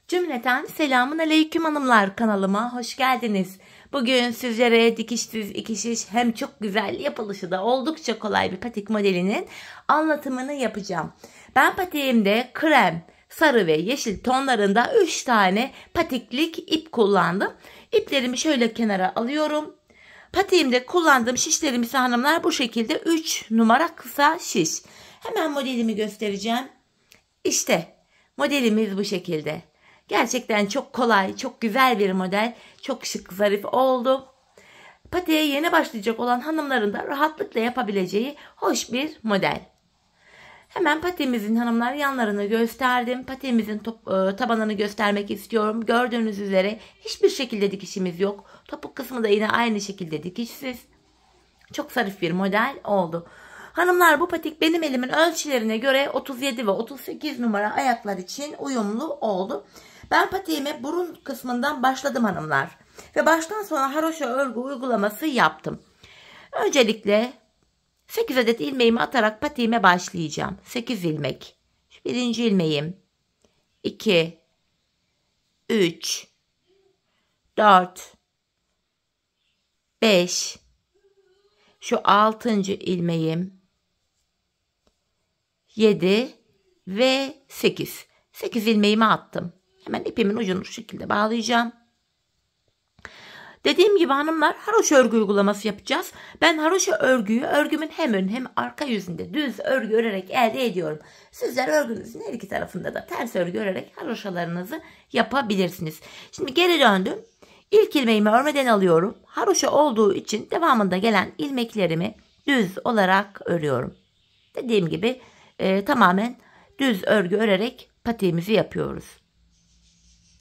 Cümleten selamun aleyküm hanımlar, kanalıma hoş geldiniz. Bugün sizlere dikişsiz iki şiş hem çok güzel yapılışı da oldukça kolay bir patik modelinin anlatımını yapacağım. Ben patiğimde krem, sarı ve yeşil tonlarında 3 tane patiklik ip kullandım. İplerimi şöyle kenara alıyorum. Patiğimde kullandığım şişlerimi ise hanımlar bu şekilde 3 numara kısa şiş. Hemen modelimi göstereceğim. İşte modelimiz bu şekilde. Gerçekten çok kolay, çok güzel bir model. Çok şık, zarif oldu. Patiğe yeni başlayacak olan hanımların da rahatlıkla yapabileceği hoş bir model. Hemen patiğimizin hanımlar yanlarını gösterdim. Patiğimizin tabanını göstermek istiyorum. Gördüğünüz üzere hiçbir şekilde dikişimiz yok. Topuk kısmı da yine aynı şekilde dikişsiz. Çok zarif bir model oldu. Hanımlar, bu patik benim elimin ölçülerine göre 37 ve 38 numara ayaklar için uyumlu oldu. Ben patiğime burun kısmından başladım hanımlar. Ve baştan sona haroşa örgü uygulaması yaptım. Öncelikle 8 adet ilmeğimi atarak patiğime başlayacağım. 8 ilmek. Birinci ilmeğim. 2, 3, 4, 5, şu 6. ilmeğim, 7 ve 8. 8 ilmeğimi attım. Hemen ipimin ucunu şu şekilde bağlayacağım. Dediğim gibi hanımlar, haroşa örgü uygulaması yapacağız. Ben haroşa örgüyü örgümün hem ön hem arka yüzünde düz örgü örerek elde ediyorum. Sizler örgünüzün her iki tarafında da ters örgü örerek haroşalarınızı yapabilirsiniz. Şimdi geri döndüm. İlk ilmeğimi örmeden alıyorum. Haroşa olduğu için devamında gelen ilmeklerimi düz olarak örüyorum. Dediğim gibi tamamen düz örgü örerek patiğimizi yapıyoruz.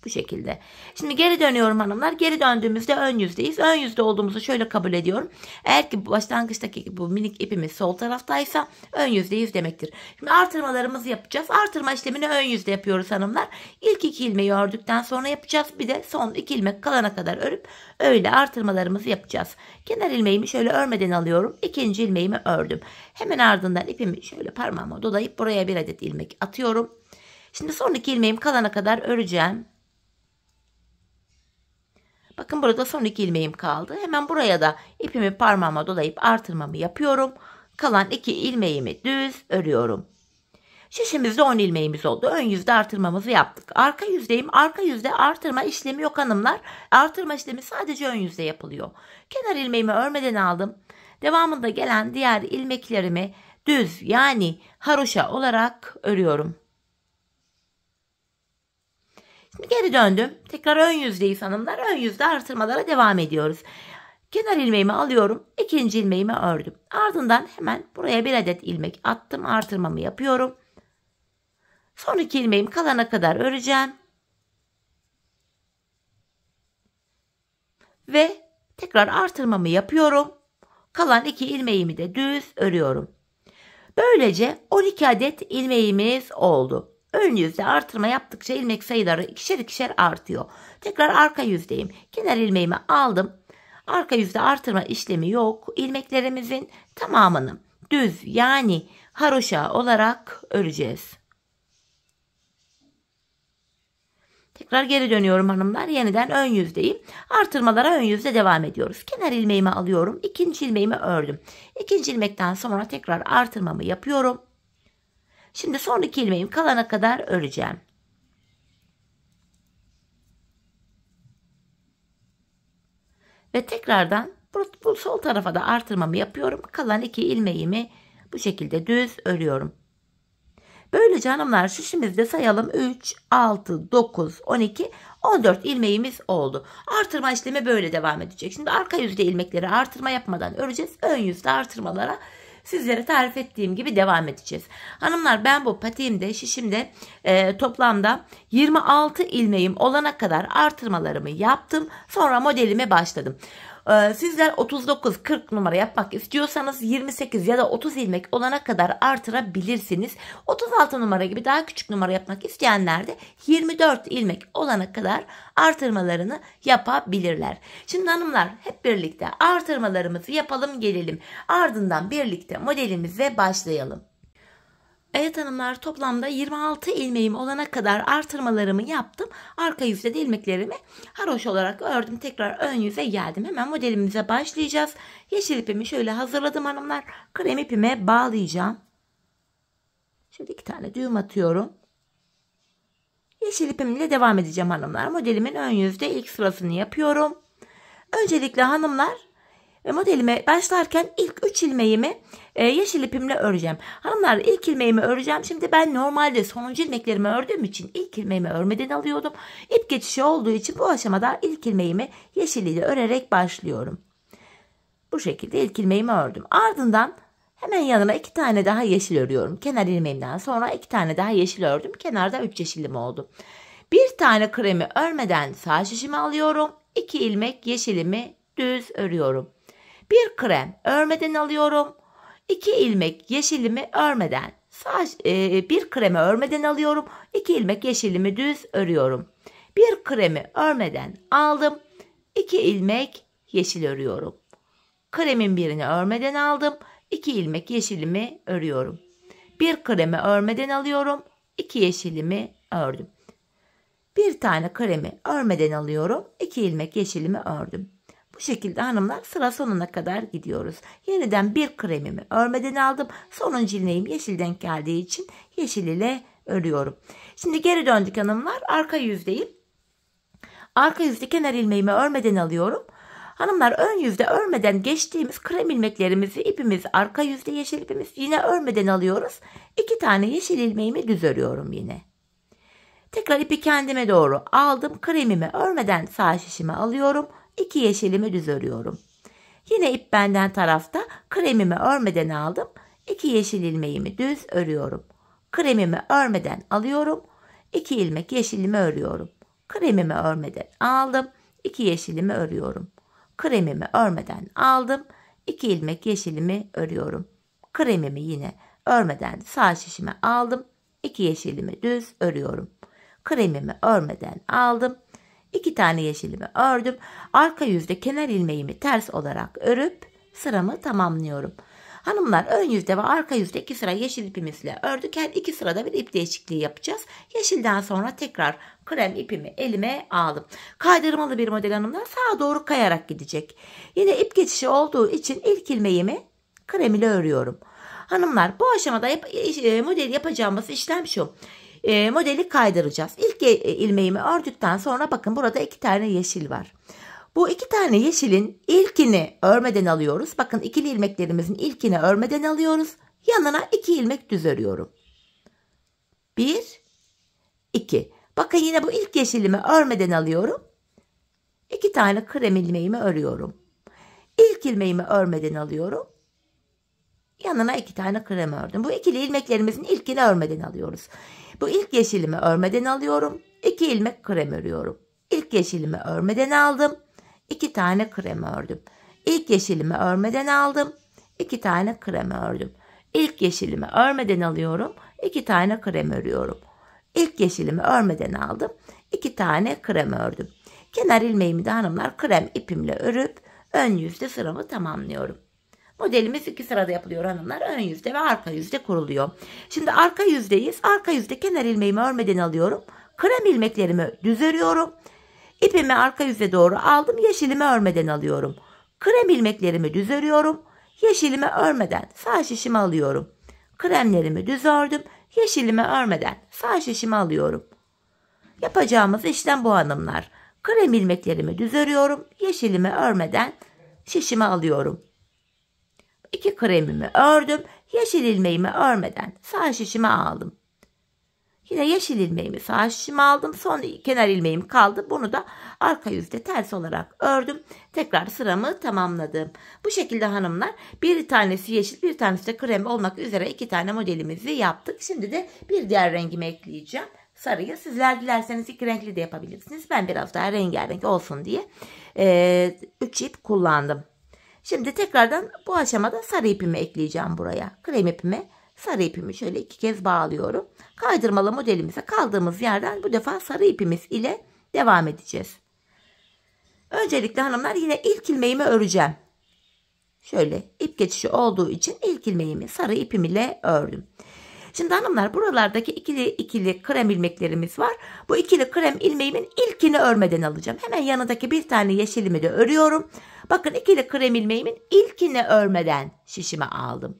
Bu şekilde. Şimdi geri dönüyorum hanımlar. Geri döndüğümüzde ön yüzdeyiz. Ön yüzde olduğumuzu şöyle kabul ediyorum. Eğer ki başlangıçtaki bu minik ipimiz sol taraftaysa ön yüzdeyiz demektir. Şimdi artırmalarımızı yapacağız. Artırma işlemini ön yüzde yapıyoruz hanımlar. İlk 2 ilmeği ördükten sonra yapacağız. Bir de son 2 ilmek kalana kadar örüp öyle artırmalarımızı yapacağız. Kenar ilmeğimi şöyle örmeden alıyorum. İkinci ilmeğimi ördüm. Hemen ardından ipimi şöyle parmağıma dolayıp buraya bir adet ilmek atıyorum. Şimdi son 2 ilmeğim kalana kadar öreceğim. Bakın burada son 2 ilmeğim kaldı. Hemen buraya da ipimi parmağıma dolayıp artırmamı yapıyorum. Kalan 2 ilmeğimi düz örüyorum. Şişimizde 10 ilmeğimiz oldu. Ön yüzde artırmamızı yaptık. Arka yüzdeyim. Arka yüzde artırma işlemi yok hanımlar. Artırma işlemi sadece ön yüzde yapılıyor. Kenar ilmeğimi örmeden aldım. Devamında gelen diğer ilmeklerimi düz yani haroşa olarak örüyorum. Şimdi geri döndüm. Tekrar ön yüzdeyiz hanımlar. Ön yüzde artırmalara devam ediyoruz. Kenar ilmeğimi alıyorum. İkinci ilmeğimi ördüm. Ardından hemen buraya bir adet ilmek attım. Artırmamı yapıyorum. Son 2 ilmeğim kalana kadar öreceğim. Ve tekrar artırmamı yapıyorum. Kalan 2 ilmeğimi de düz örüyorum. Böylece 12 adet ilmeğimiz oldu. Ön yüzde artırma yaptıkça ilmek sayıları ikişer ikişer artıyor. Tekrar arka yüzdeyim. Kenar ilmeğimi aldım. Arka yüzde artırma işlemi yok. İlmeklerimizin tamamını düz yani haroşa olarak öreceğiz. Tekrar geri dönüyorum hanımlar. Yeniden ön yüzdeyim. Artırmalara ön yüzde devam ediyoruz. Kenar ilmeğimi alıyorum. İkinci ilmeğimi ördüm. İkinci ilmekten sonra tekrar artırmamı yapıyorum. Şimdi son 2 ilmeğim kalana kadar öreceğim. Ve tekrardan bu sol tarafa da artırmamı yapıyorum. Kalan 2 ilmeğimi bu şekilde düz örüyorum. Böylece hanımlar şişimizde sayalım 3, 6, 9, 12, 14 ilmeğimiz oldu. Artırma işlemi böyle devam edecek. Şimdi arka yüzde ilmekleri artırma yapmadan öreceğiz. Ön yüzde artırmalara sizlere tarif ettiğim gibi devam edeceğiz. Hanımlar, ben bu patiğimde şişimde toplamda 26 ilmeğim olana kadar artırmalarımı yaptım. Sonra modelime başladım. Sizler 39-40 numara yapmak istiyorsanız 28 ya da 30 ilmek olana kadar artırabilirsiniz. 36 numara gibi daha küçük numara yapmak isteyenler de 24 ilmek olana kadar artırmalarını yapabilirler. Şimdi hanımlar, hep birlikte artırmalarımızı yapalım gelelim. Ardından birlikte modelimize başlayalım. Evet hanımlar, toplamda 26 ilmeğim olana kadar artırmalarımı yaptım. Arka yüzde de ilmeklerimi haroş olarak ördüm. Tekrar ön yüze geldim. Hemen modelimize başlayacağız. Yeşil ipimi şöyle hazırladım hanımlar. Krem ipime bağlayacağım. Şöyle 2 tane düğüm atıyorum. Yeşil ipimle devam edeceğim hanımlar. Modelimin ön yüzde ilk sırasını yapıyorum. Öncelikle hanımlar, modelime başlarken ilk 3 ilmeğimi yeşil ipimle öreceğim. Hanımlar, ilk ilmeğimi öreceğim. Şimdi ben normalde sonuncu ilmeklerimi ördüğüm için ilk ilmeğimi örmeden alıyordum. İp geçişi olduğu için bu aşamada ilk ilmeğimi yeşil ile örerek başlıyorum. Bu şekilde ilk ilmeğimi ördüm. Ardından hemen yanına 2 tane daha yeşil örüyorum. Kenar ilmeğimden sonra 2 tane daha yeşil ördüm. Kenarda 3 yeşilim oldu. Bir tane kremi örmeden sağ şişimi alıyorum. 2 ilmek yeşilimi düz örüyorum. Bir krem örmeden alıyorum. 2 ilmek yeşilimi örmeden bir kremi örmeden alıyorum. 2 ilmek yeşilimi düz örüyorum. Bir kremi örmeden aldım. 2 ilmek yeşil örüyorum. Kremin birini örmeden aldım. 2 ilmek yeşilimi örüyorum. Bir kremi örmeden alıyorum. 2 yeşilimi ördüm. Bir tane kremi örmeden alıyorum. 2 ilmek yeşilimi ördüm. Bu şekilde hanımlar sıra sonuna kadar gidiyoruz. Yeniden bir kremimi örmeden aldım. Sonuncu ilmeğim yeşil denk geldiği için yeşil ile örüyorum. Şimdi geri döndük hanımlar. Arka yüzdeyim. Arka yüzde kenar ilmeğimi örmeden alıyorum. Hanımlar, ön yüzde örmeden geçtiğimiz krem ilmeklerimizi, ipimizi, arka yüzde yeşil ipimiz yine örmeden alıyoruz. 2 tane yeşil ilmeğimi düz örüyorum yine. Tekrar ipi kendime doğru aldım. Kremimi örmeden sağ şişime alıyorum. 2 yeşilimi düz örüyorum. Yine ip benden tarafta, kremimi örmeden aldım. 2 yeşil ilmeğimi düz örüyorum. Kremimi örmeden alıyorum. 2 ilmek yeşilimi örüyorum. Kremimi örmeden aldım. 2 yeşilimi örüyorum. Kremimi örmeden aldım. 2 ilmek yeşilimi örüyorum. Kremimi yine örmeden sağ şişime aldım. 2 yeşilimi düz örüyorum. Kremimi örmeden aldım. 2 tane yeşilimi ördüm. Arka yüzde kenar ilmeğimi ters olarak örüp sıramı tamamlıyorum. Hanımlar, ön yüzde ve arka yüzde 2 sıra yeşil ipimizle ördük. Her 2 sırada bir ip değişikliği yapacağız. Yeşilden sonra tekrar krem ipimi elime aldım. Kaydırmalı bir model hanımlar, sağa doğru kayarak gidecek. Yine ip geçişi olduğu için ilk ilmeğimi krem ile örüyorum. Hanımlar, bu aşamada model yapacağımız işlem şu. Modeli kaydıracağız. İlk ilmeğimi ördükten sonra bakın burada 2 tane yeşil var. Bu 2 tane yeşilin ilkini örmeden alıyoruz. Bakın ikili ilmeklerimizin ilkini örmeden alıyoruz. Yanına 2 ilmek düz örüyorum. 1, 2. Bakın yine bu ilk yeşilimi örmeden alıyorum. 2 tane krem ilmeğimi örüyorum. İlk ilmeğimi örmeden alıyorum. Yanına 2 tane krem ördüm. Bu ikili ilmeklerimizin ilkini örmeden alıyoruz. Bu ilk yeşilimi örmeden alıyorum. 2 ilmek krem örüyorum. İlk yeşilimi örmeden aldım. 2 tane krem ördüm. İlk yeşilimi örmeden aldım. 2 tane krem ördüm. İlk yeşilimi örmeden alıyorum. 2 tane krem örüyorum. İlk yeşilimi örmeden aldım. 2 tane krem ördüm. Kenar ilmeğimi de hanımlar krem ipimle örüp ön yüzde sıramı tamamlıyorum. Modelimiz 2 sırada yapılıyor hanımlar. Ön yüzde ve arka yüzde kuruluyor. Şimdi arka yüzdeyiz. Arka yüzde kenar ilmeğimi örmeden alıyorum. Krem ilmeklerimi düz örüyorum. İpimi arka yüze doğru aldım. Yeşilimi örmeden alıyorum. Krem ilmeklerimi düz örüyorum. Yeşilimi örmeden sağ şişimi alıyorum. Kremlerimi düz ördüm. Yeşilimi örmeden sağ şişimi alıyorum. Yapacağımız işlem bu hanımlar. Krem ilmeklerimi düz örüyorum. Yeşilimi örmeden şişimi alıyorum. 2 kremimi ördüm. Yeşil ilmeğimi örmeden sağ şişimi aldım. Yine yeşil ilmeğimi sağ şişime aldım. Son kenar ilmeğim kaldı. Bunu da arka yüzde ters olarak ördüm. Tekrar sıramı tamamladım. Bu şekilde hanımlar, bir tanesi yeşil, bir tanesi de krem olmak üzere 2 tane modelimizi yaptık. Şimdi de bir diğer rengimi ekleyeceğim. Sarıyı. Sizler dilerseniz 2 renkli de yapabilirsiniz. Ben biraz daha rengarenk olsun diye 3 ip kullandım. Şimdi tekrardan bu aşamada sarı ipimi ekleyeceğim buraya. Krem ipimi, sarı ipimi şöyle 2 kez bağlıyorum. Kaydırmalı modelimize kaldığımız yerden bu defa sarı ipimiz ile devam edeceğiz. Öncelikle hanımlar yine ilk ilmeğimi öreceğim. Şöyle ip geçişi olduğu için ilk ilmeğimi sarı ipim ile ördüm. Şimdi hanımlar buralardaki ikili krem ilmeklerimiz var. Bu ikili krem ilmeğimin ilkini örmeden alacağım. Hemen yanındaki bir tane yeşilimi de örüyorum. Bakın ikili krem ilmeğimin ilkini örmeden şişime aldım.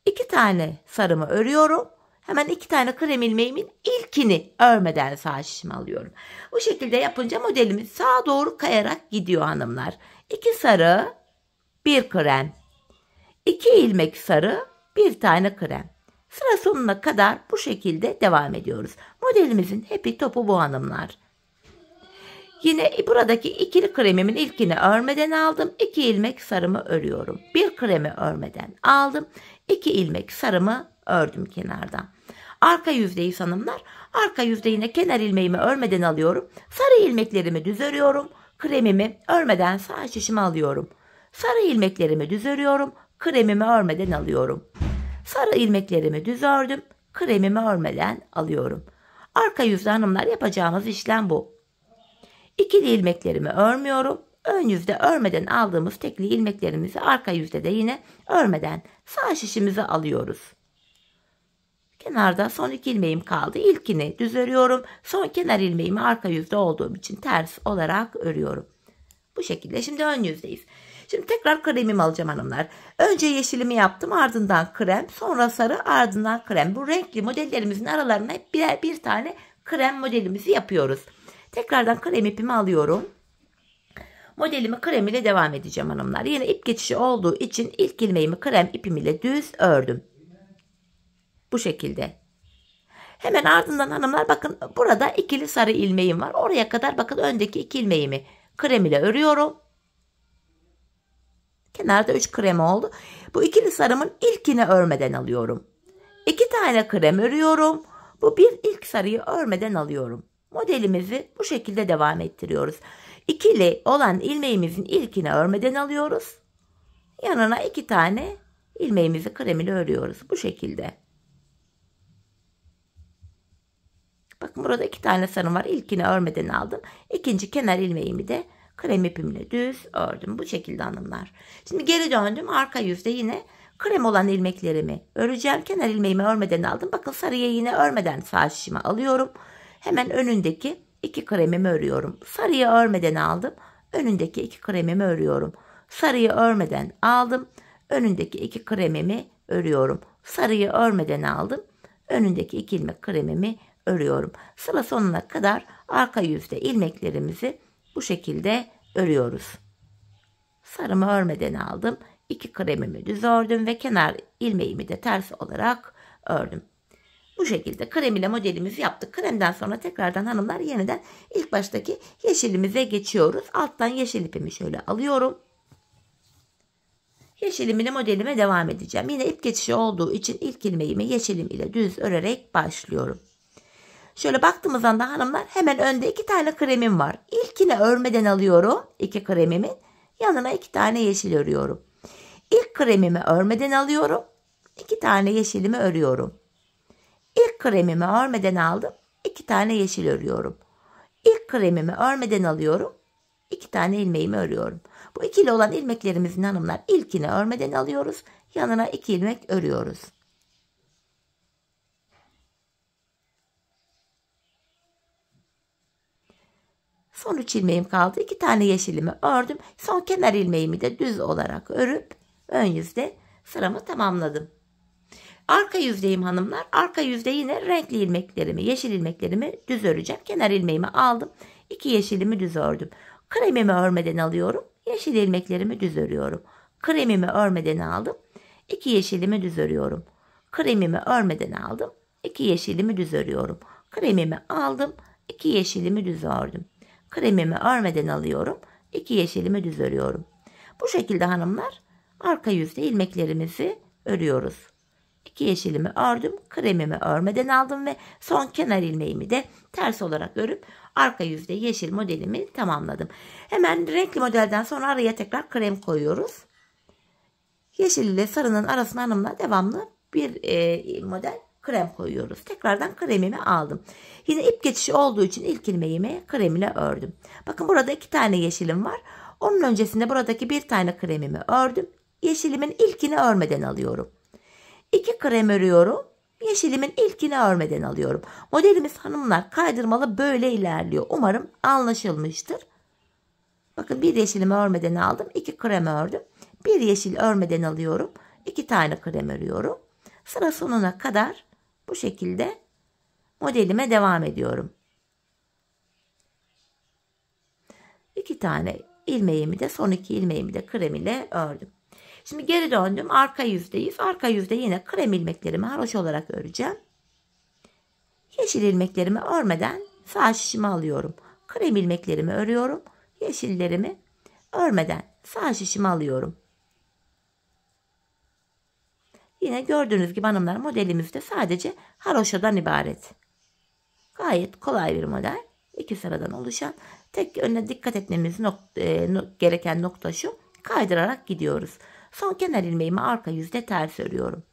2 tane sarımı örüyorum. Hemen 2 tane krem ilmeğimin ilkini örmeden sağ şişime alıyorum. Bu şekilde yapınca modelimiz sağa doğru kayarak gidiyor hanımlar. 2 sarı, 1 krem. 2 ilmek sarı, 1 tane krem. Sıra sonuna kadar bu şekilde devam ediyoruz. Modelimizin hepi topu bu hanımlar. Yine buradaki ikili kremimin ilkini örmeden aldım. 2 ilmek sarımı örüyorum. 1 kremi örmeden aldım. 2 ilmek sarımı ördüm kenardan. Arka yüzdeyiz hanımlar. Arka yüzde yine kenar ilmeğimi örmeden alıyorum. Sarı ilmeklerimi düz örüyorum. Kremimi örmeden sağ şişime alıyorum. Sarı ilmeklerimi düz örüyorum. Kremimi örmeden alıyorum. Sarı ilmeklerimi düz ördüm. Kremimi örmeden alıyorum. Arka yüzde hanımlar yapacağımız işlem bu. İkili ilmeklerimi örmüyorum. Ön yüzde örmeden aldığımız tekli ilmeklerimizi arka yüzde de yine örmeden sağ şişimize alıyoruz. Kenarda son 2 ilmeğim kaldı. İlkini düz örüyorum. Son kenar ilmeğimi arka yüzde olduğum için ters olarak örüyorum. Bu şekilde şimdi ön yüzdeyiz. Şimdi tekrar kremimi alacağım hanımlar. Önce yeşilimi yaptım, ardından krem, sonra sarı, ardından krem. Bu renkli modellerimizin aralarına hep bir tane krem modelimizi yapıyoruz. Tekrardan krem ipimi alıyorum. Modelimi krem ile devam edeceğim hanımlar. Yine ip geçişi olduğu için ilk ilmeğimi krem ipim ile düz ördüm. Bu şekilde. Hemen ardından hanımlar bakın burada ikili sarı ilmeğim var. Oraya kadar bakın öndeki 2 ilmeğimi krem ile örüyorum. Kenarda 3 krem oldu. Bu ikili sarımın ilkini örmeden alıyorum. 2 tane krem örüyorum. Bu bir ilk sarıyı örmeden alıyorum. Modelimizi bu şekilde devam ettiriyoruz. İkili olan ilmeğimizin ilkini örmeden alıyoruz. Yanına 2 tane ilmeğimizi krem ile örüyoruz. Bu şekilde. Bakın burada 2 tane sarım var. İlkini örmeden aldım. İkinci kenar ilmeğimi de krem ipimle düz ördüm. Bu şekilde hanımlar. Şimdi geri döndüm. Arka yüzde yine krem olan ilmeklerimi öreceğim. Kenar ilmeğimi örmeden aldım. Bakın sarıya yine örmeden sağ şişime alıyorum. Hemen önündeki 2 kremimi örüyorum. Sarıyı örmeden aldım. Önündeki 2 kremimi örüyorum. Sarıyı örmeden aldım. Önündeki 2 kremimi örüyorum. Sarıyı örmeden aldım. Önündeki 2 ilmek kremimi örüyorum. Sıra sonuna kadar arka yüzde ilmeklerimizi bu şekilde örüyoruz. Sarımı örmeden aldım. 2 kremimi düz ördüm ve kenar ilmeğimi de ters olarak ördüm. Bu şekilde krem ile modelimizi yaptık. Kremden sonra tekrardan hanımlar yeniden ilk baştaki yeşilimize geçiyoruz. Alttan yeşil ipimi şöyle alıyorum. Yeşilim ile modelime devam edeceğim. Yine ip geçişi olduğu için ilk ilmeğimi yeşilim ile düz örerek başlıyorum. Şöyle baktığımız anda hanımlar hemen önde 2 tane kremim var. İlkini örmeden alıyorum. 2 kremimin yanına 2 tane yeşil örüyorum. İlk kremimi örmeden alıyorum. 2 tane yeşilimi örüyorum. İlk kremimi örmeden aldım. 2 tane yeşil örüyorum. İlk kremimi örmeden alıyorum. 2 tane ilmeğimi örüyorum. Bu ikili olan ilmeklerimizin hanımlar ilkini örmeden alıyoruz. Yanına 2 ilmek örüyoruz. Son 3 ilmeğim kaldı. 2 tane yeşilimi ördüm. Son kenar ilmeğimi de düz olarak örüp ön yüzde sıramı tamamladım. Arka yüzdeyim hanımlar. Arka yüzde yine renkli ilmeklerimi, yeşil ilmeklerimi düz öreceğim. Kenar ilmeğimi aldım. 2 yeşilimi düz ördüm. Kremimi örmeden alıyorum. Yeşil ilmeklerimi düz örüyorum. Kremimi örmeden aldım. 2 yeşilimi düz örüyorum. Kremimi örmeden aldım. 2 yeşilimi düz örüyorum. Kremimi aldım. 2 yeşilimi düz ördüm. Kremimi örmeden alıyorum. 2 yeşilimi düz örüyorum. Bu şekilde hanımlar arka yüzde ilmeklerimizi örüyoruz. 2 yeşilimi ördüm. Kremimi örmeden aldım ve son kenar ilmeğimi de ters olarak örüp arka yüzde yeşil modelimi tamamladım. Hemen renkli modelden sonra araya tekrar krem koyuyoruz. Yeşil ile sarının arasına hanımla devamlı bir model krem koyuyoruz. Tekrardan kremimi aldım. Yine ip geçişi olduğu için ilk ilmeğimi krem ile ördüm. Bakın burada 2 tane yeşilim var. Onun öncesinde buradaki bir tane kremimi ördüm. Yeşilimin ilkini örmeden alıyorum. 2 krem örüyorum. Yeşilimin ilkini örmeden alıyorum. Modelimiz hanımlar kaydırmalı böyle ilerliyor. Umarım anlaşılmıştır. Bakın bir yeşilimi örmeden aldım. 2 krem ördüm. Bir yeşil örmeden alıyorum. 2 tane krem örüyorum. Sıra sonuna kadar bu şekilde modelime devam ediyorum. 2 tane ilmeğimi de son 2 ilmeğimi de krem ile ördüm. Şimdi geri döndüm. Arka yüzdeyiz. Arka yüzde yine krem ilmeklerimi haroşa olarak öreceğim. Yeşil ilmeklerimi örmeden sağ şişimi alıyorum. Krem ilmeklerimi örüyorum. Yeşillerimi örmeden sağ şişimi alıyorum. Yine gördüğünüz gibi hanımlar modelimizde sadece haroşadan ibaret. Gayet kolay bir model. 2 sıradan oluşan. Tek önüne dikkat etmemiz gereken nokta şu. Kaydırarak gidiyoruz. Son kenar ilmeğimi arka yüzde ters örüyorum.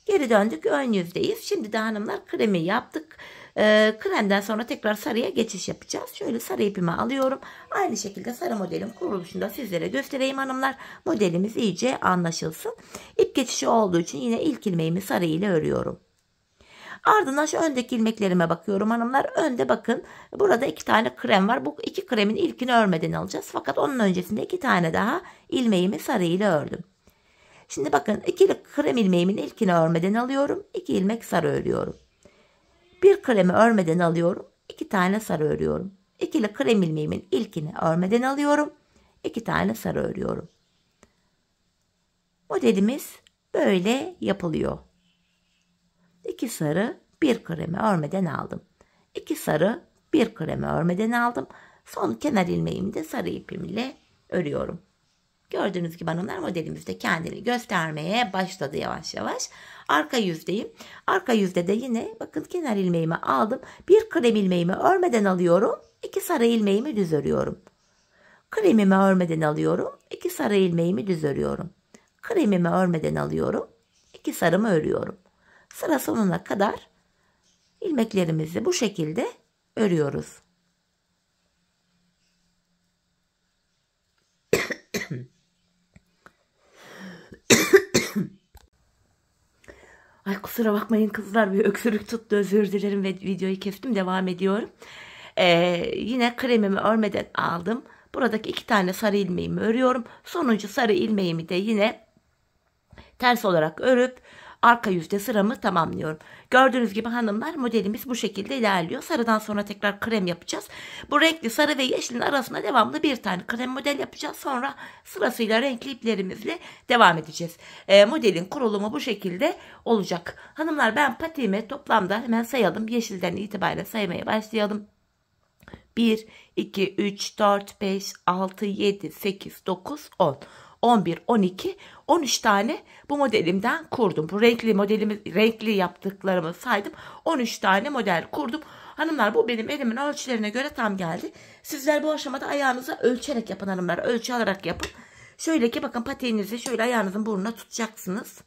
Geri döndük, ön yüzdeyiz. Şimdi de hanımlar kremi yaptık. Kremden sonra tekrar sarıya geçiş yapacağız. Şöyle sarı ipimi alıyorum. Aynı şekilde sarı modelin kuruluşunda sizlere göstereyim hanımlar. Modelimiz iyice anlaşılsın. İp geçişi olduğu için yine ilk ilmeğimi sarı ile örüyorum. Ardından şu öndeki ilmeklerime bakıyorum hanımlar. Önde bakın burada 2 tane krem var. Bu 2 kremin ilkini örmeden alacağız. Fakat onun öncesinde 2 tane daha ilmeğimi sarı ile ördüm. Şimdi bakın 2 krem ilmeğimin ilkini örmeden alıyorum. 2 ilmek sarı örüyorum. Bir kremi örmeden alıyorum. 2 tane sarı örüyorum. 2'li krem ilmeğimin ilkini örmeden alıyorum. 2 tane sarı örüyorum. Modelimiz böyle yapılıyor. 2 sarı, 1 kremi örmeden aldım. 2 sarı, 1 kremi örmeden aldım. Son kenar ilmeğimi de sarı ipimle örüyorum. Gördüğünüz gibi hanımlar modelimiz de kendini göstermeye başladı yavaş yavaş. Arka yüzdeyim. Arka yüzde de yine bakın kenar ilmeğimi aldım. 1 krem ilmeğimi örmeden alıyorum. 2 sarı ilmeğimi düz örüyorum. Kremimi örmeden alıyorum. 2 sarı ilmeğimi düz örüyorum. Kremimi örmeden alıyorum. 2 sarımı örüyorum. Sıra sonuna kadar ilmeklerimizi bu şekilde örüyoruz. Ay kusura bakmayın kızlar, bir öksürük tuttu, özür dilerim ve videoyu kestim, devam ediyorum. Yine kremimi örmeden aldım. Buradaki 2 tane sarı ilmeğimi örüyorum. Sonuncu sarı ilmeğimi de yine ters olarak örüp arka yüzde sıramı tamamlıyorum. Gördüğünüz gibi hanımlar modelimiz bu şekilde ilerliyor. Sarıdan sonra tekrar krem yapacağız. Bu renkli sarı ve yeşilin arasına devamlı bir tane krem model yapacağız. Sonra sırasıyla renkli iplerimizle devam edeceğiz. Modelin kurulumu bu şekilde olacak. Hanımlar ben patiğimi toplamda hemen sayalım. Yeşilden itibaren saymaya başlayalım. 1, 2, 3, 4, 5, 6, 7, 8, 9, 10. 11, 12, 13 tane bu modelimden kurdum. Bu renkli yaptıklarımı saydım. 13 tane model kurdum. Hanımlar bu benim elimin ölçülerine göre tam geldi. Sizler bu aşamada ayağınıza ölçerek yapın hanımlar. Ölçü alarak yapın. Şöyle ki bakın patiğinizi şöyle ayağınızın burnuna tutacaksınız.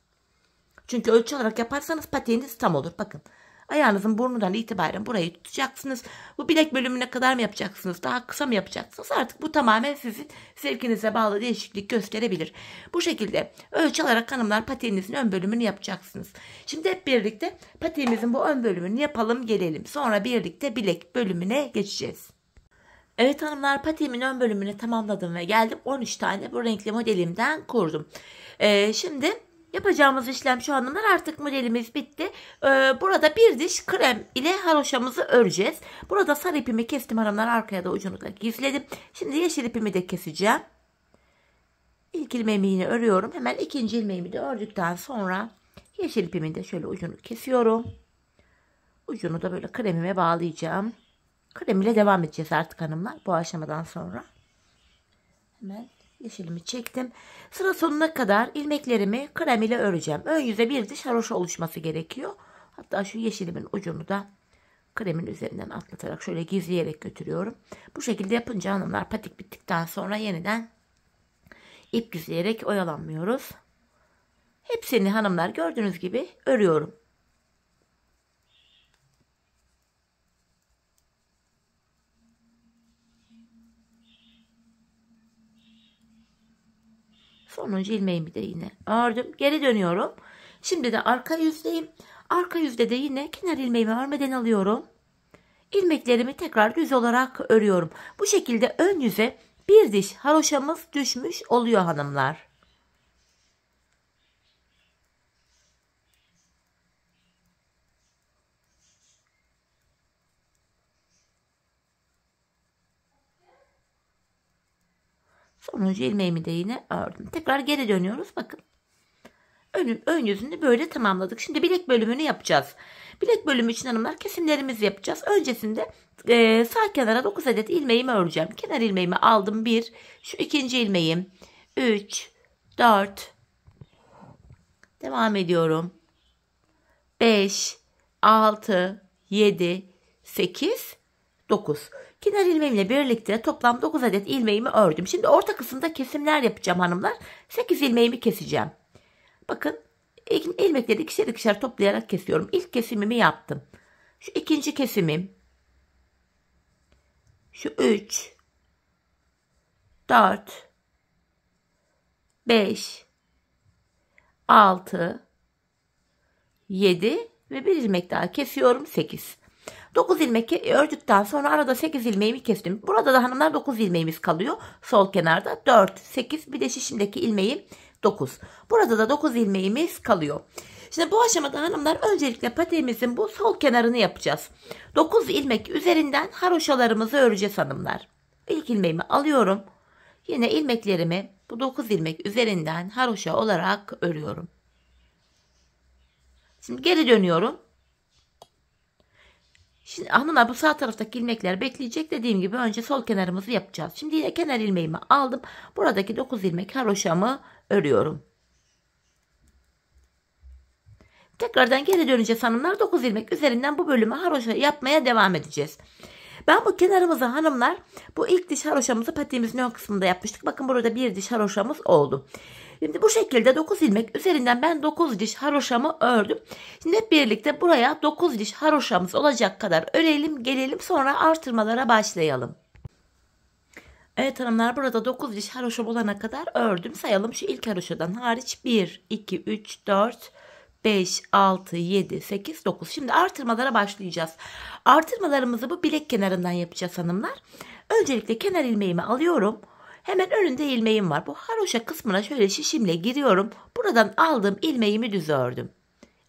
Çünkü ölçü alarak yaparsanız patiğiniz tam olur. Bakın. Ayağınızın burnundan itibaren burayı tutacaksınız. Bu bilek bölümüne kadar mı yapacaksınız? Daha kısa mı yapacaksınız? Artık bu tamamen sizin zevkinize bağlı, değişiklik gösterebilir. Bu şekilde ölçü alarak hanımlar patiğinizin ön bölümünü yapacaksınız. Şimdi hep birlikte patiğimizin bu ön bölümünü yapalım gelelim. Sonra birlikte bilek bölümüne geçeceğiz. Evet hanımlar patiğimin ön bölümünü tamamladım ve geldim. 13 tane bu renkli modelimden kurdum. Şimdi yapacağımız işlem şu hanımlar, artık modelimiz bitti. Burada bir diş krem ile haroşamızı öreceğiz. Burada sarı ipimi kestim hanımlar, arkaya da ucunu da gizledim. Şimdi yeşil ipimi de keseceğim. İlk ilmeğimi yine örüyorum. Hemen ikinci ilmeğimi de ördükten sonra yeşil ipimin de şöyle ucunu kesiyorum. Ucunu da böyle kremime bağlayacağım. Krem ile devam edeceğiz artık hanımlar bu aşamadan sonra. Hemen yeşilimi çektim. Sıra sonuna kadar ilmeklerimi krem ile öreceğim. Ön yüze bir diş haroşa oluşması gerekiyor. Hatta şu yeşilimin ucunu da kremin üzerinden atlatarak şöyle gizleyerek götürüyorum. Bu şekilde yapınca hanımlar patik bittikten sonra yeniden ip düzleyerek oyalanmıyoruz. Hepsini hanımlar gördüğünüz gibi örüyorum. Sonuncu ilmeğimi de yine ördüm. Geri dönüyorum. Şimdi de arka yüzdeyim. Arka yüzde de yine kenar ilmeğimi örmeden alıyorum. İlmeklerimi tekrar düz olarak örüyorum. Bu şekilde ön yüze bir diş haroşamız düşmüş oluyor hanımlar. Sonuncu ilmeğimi de yine ördüm. Tekrar geri dönüyoruz. Bakın. Ön yüzünü böyle tamamladık. Şimdi bilek bölümünü yapacağız. Bilek bölümü için hanımlar kesimlerimizi yapacağız. Öncesinde sağ kenara 9 adet ilmeğimi öreceğim. Kenar ilmeğimi aldım. 1, şu ikinci ilmeğim. 3, 4. Devam ediyorum. 5, 6, 7, 8, 9. Kenar ilmeğimle birlikte toplam 9 adet ilmeğimi ördüm. Şimdi orta kısımda kesimler yapacağım hanımlar. 8 ilmeğimi keseceğim. Bakın ilmekleri ikişer ikişer toplayarak kesiyorum. İlk kesimimi yaptım. Şu ikinci kesimim. Şu 3, 4, 5, 6, 7 ve bir ilmek daha kesiyorum. 8. 9 ilmek ördükten sonra arada 8 ilmeğimi kestim. Burada da hanımlar 9 ilmeğimiz kalıyor. Sol kenarda 4, 8 bir de şişimdeki ilmeğim 9. Burada da 9 ilmeğimiz kalıyor. Şimdi bu aşamada hanımlar öncelikle patiğimizin bu sol kenarını yapacağız. 9 ilmek üzerinden haroşalarımızı öreceğiz hanımlar. İlk ilmeğimi alıyorum. Yine ilmeklerimi bu 9 ilmek üzerinden haroşa olarak örüyorum. Şimdi geri dönüyorum. Şimdi hanımlar bu sağ taraftaki ilmekler bekleyecek. Dediğim gibi önce sol kenarımızı yapacağız. Şimdi yine kenar ilmeğimi aldım. Buradaki 9 ilmek haroşamı örüyorum. Tekrardan geri döneceğiz hanımlar. 9 ilmek üzerinden bu bölümü haroşa yapmaya devam edeceğiz. Ben bu kenarımızı hanımlar bu ilk diş haroşamızı patiğimizin ön kısmında yapmıştık. Bakın burada bir diş haroşamız oldu. Şimdi bu şekilde 9 ilmek üzerinden ben 9 diş haroşamı ördüm. Şimdi hep birlikte buraya 9 diş haroşamız olacak kadar örelim gelelim, sonra artırmalara başlayalım. Evet hanımlar, burada 9 diş haroşam olana kadar ördüm. Sayalım şu ilk haroşadan hariç: 1, 2, 3, 4, 5, 6, 7, 8, 9. Şimdi artırmalara başlayacağız. Artırmalarımızı bu bilek kenarından yapacağız hanımlar. Öncelikle kenar ilmeğimi alıyorum. Hemen önünde ilmeğim var. Bu haroşa kısmına şöyle şişimle giriyorum. Buradan aldığım ilmeğimi düz ördüm.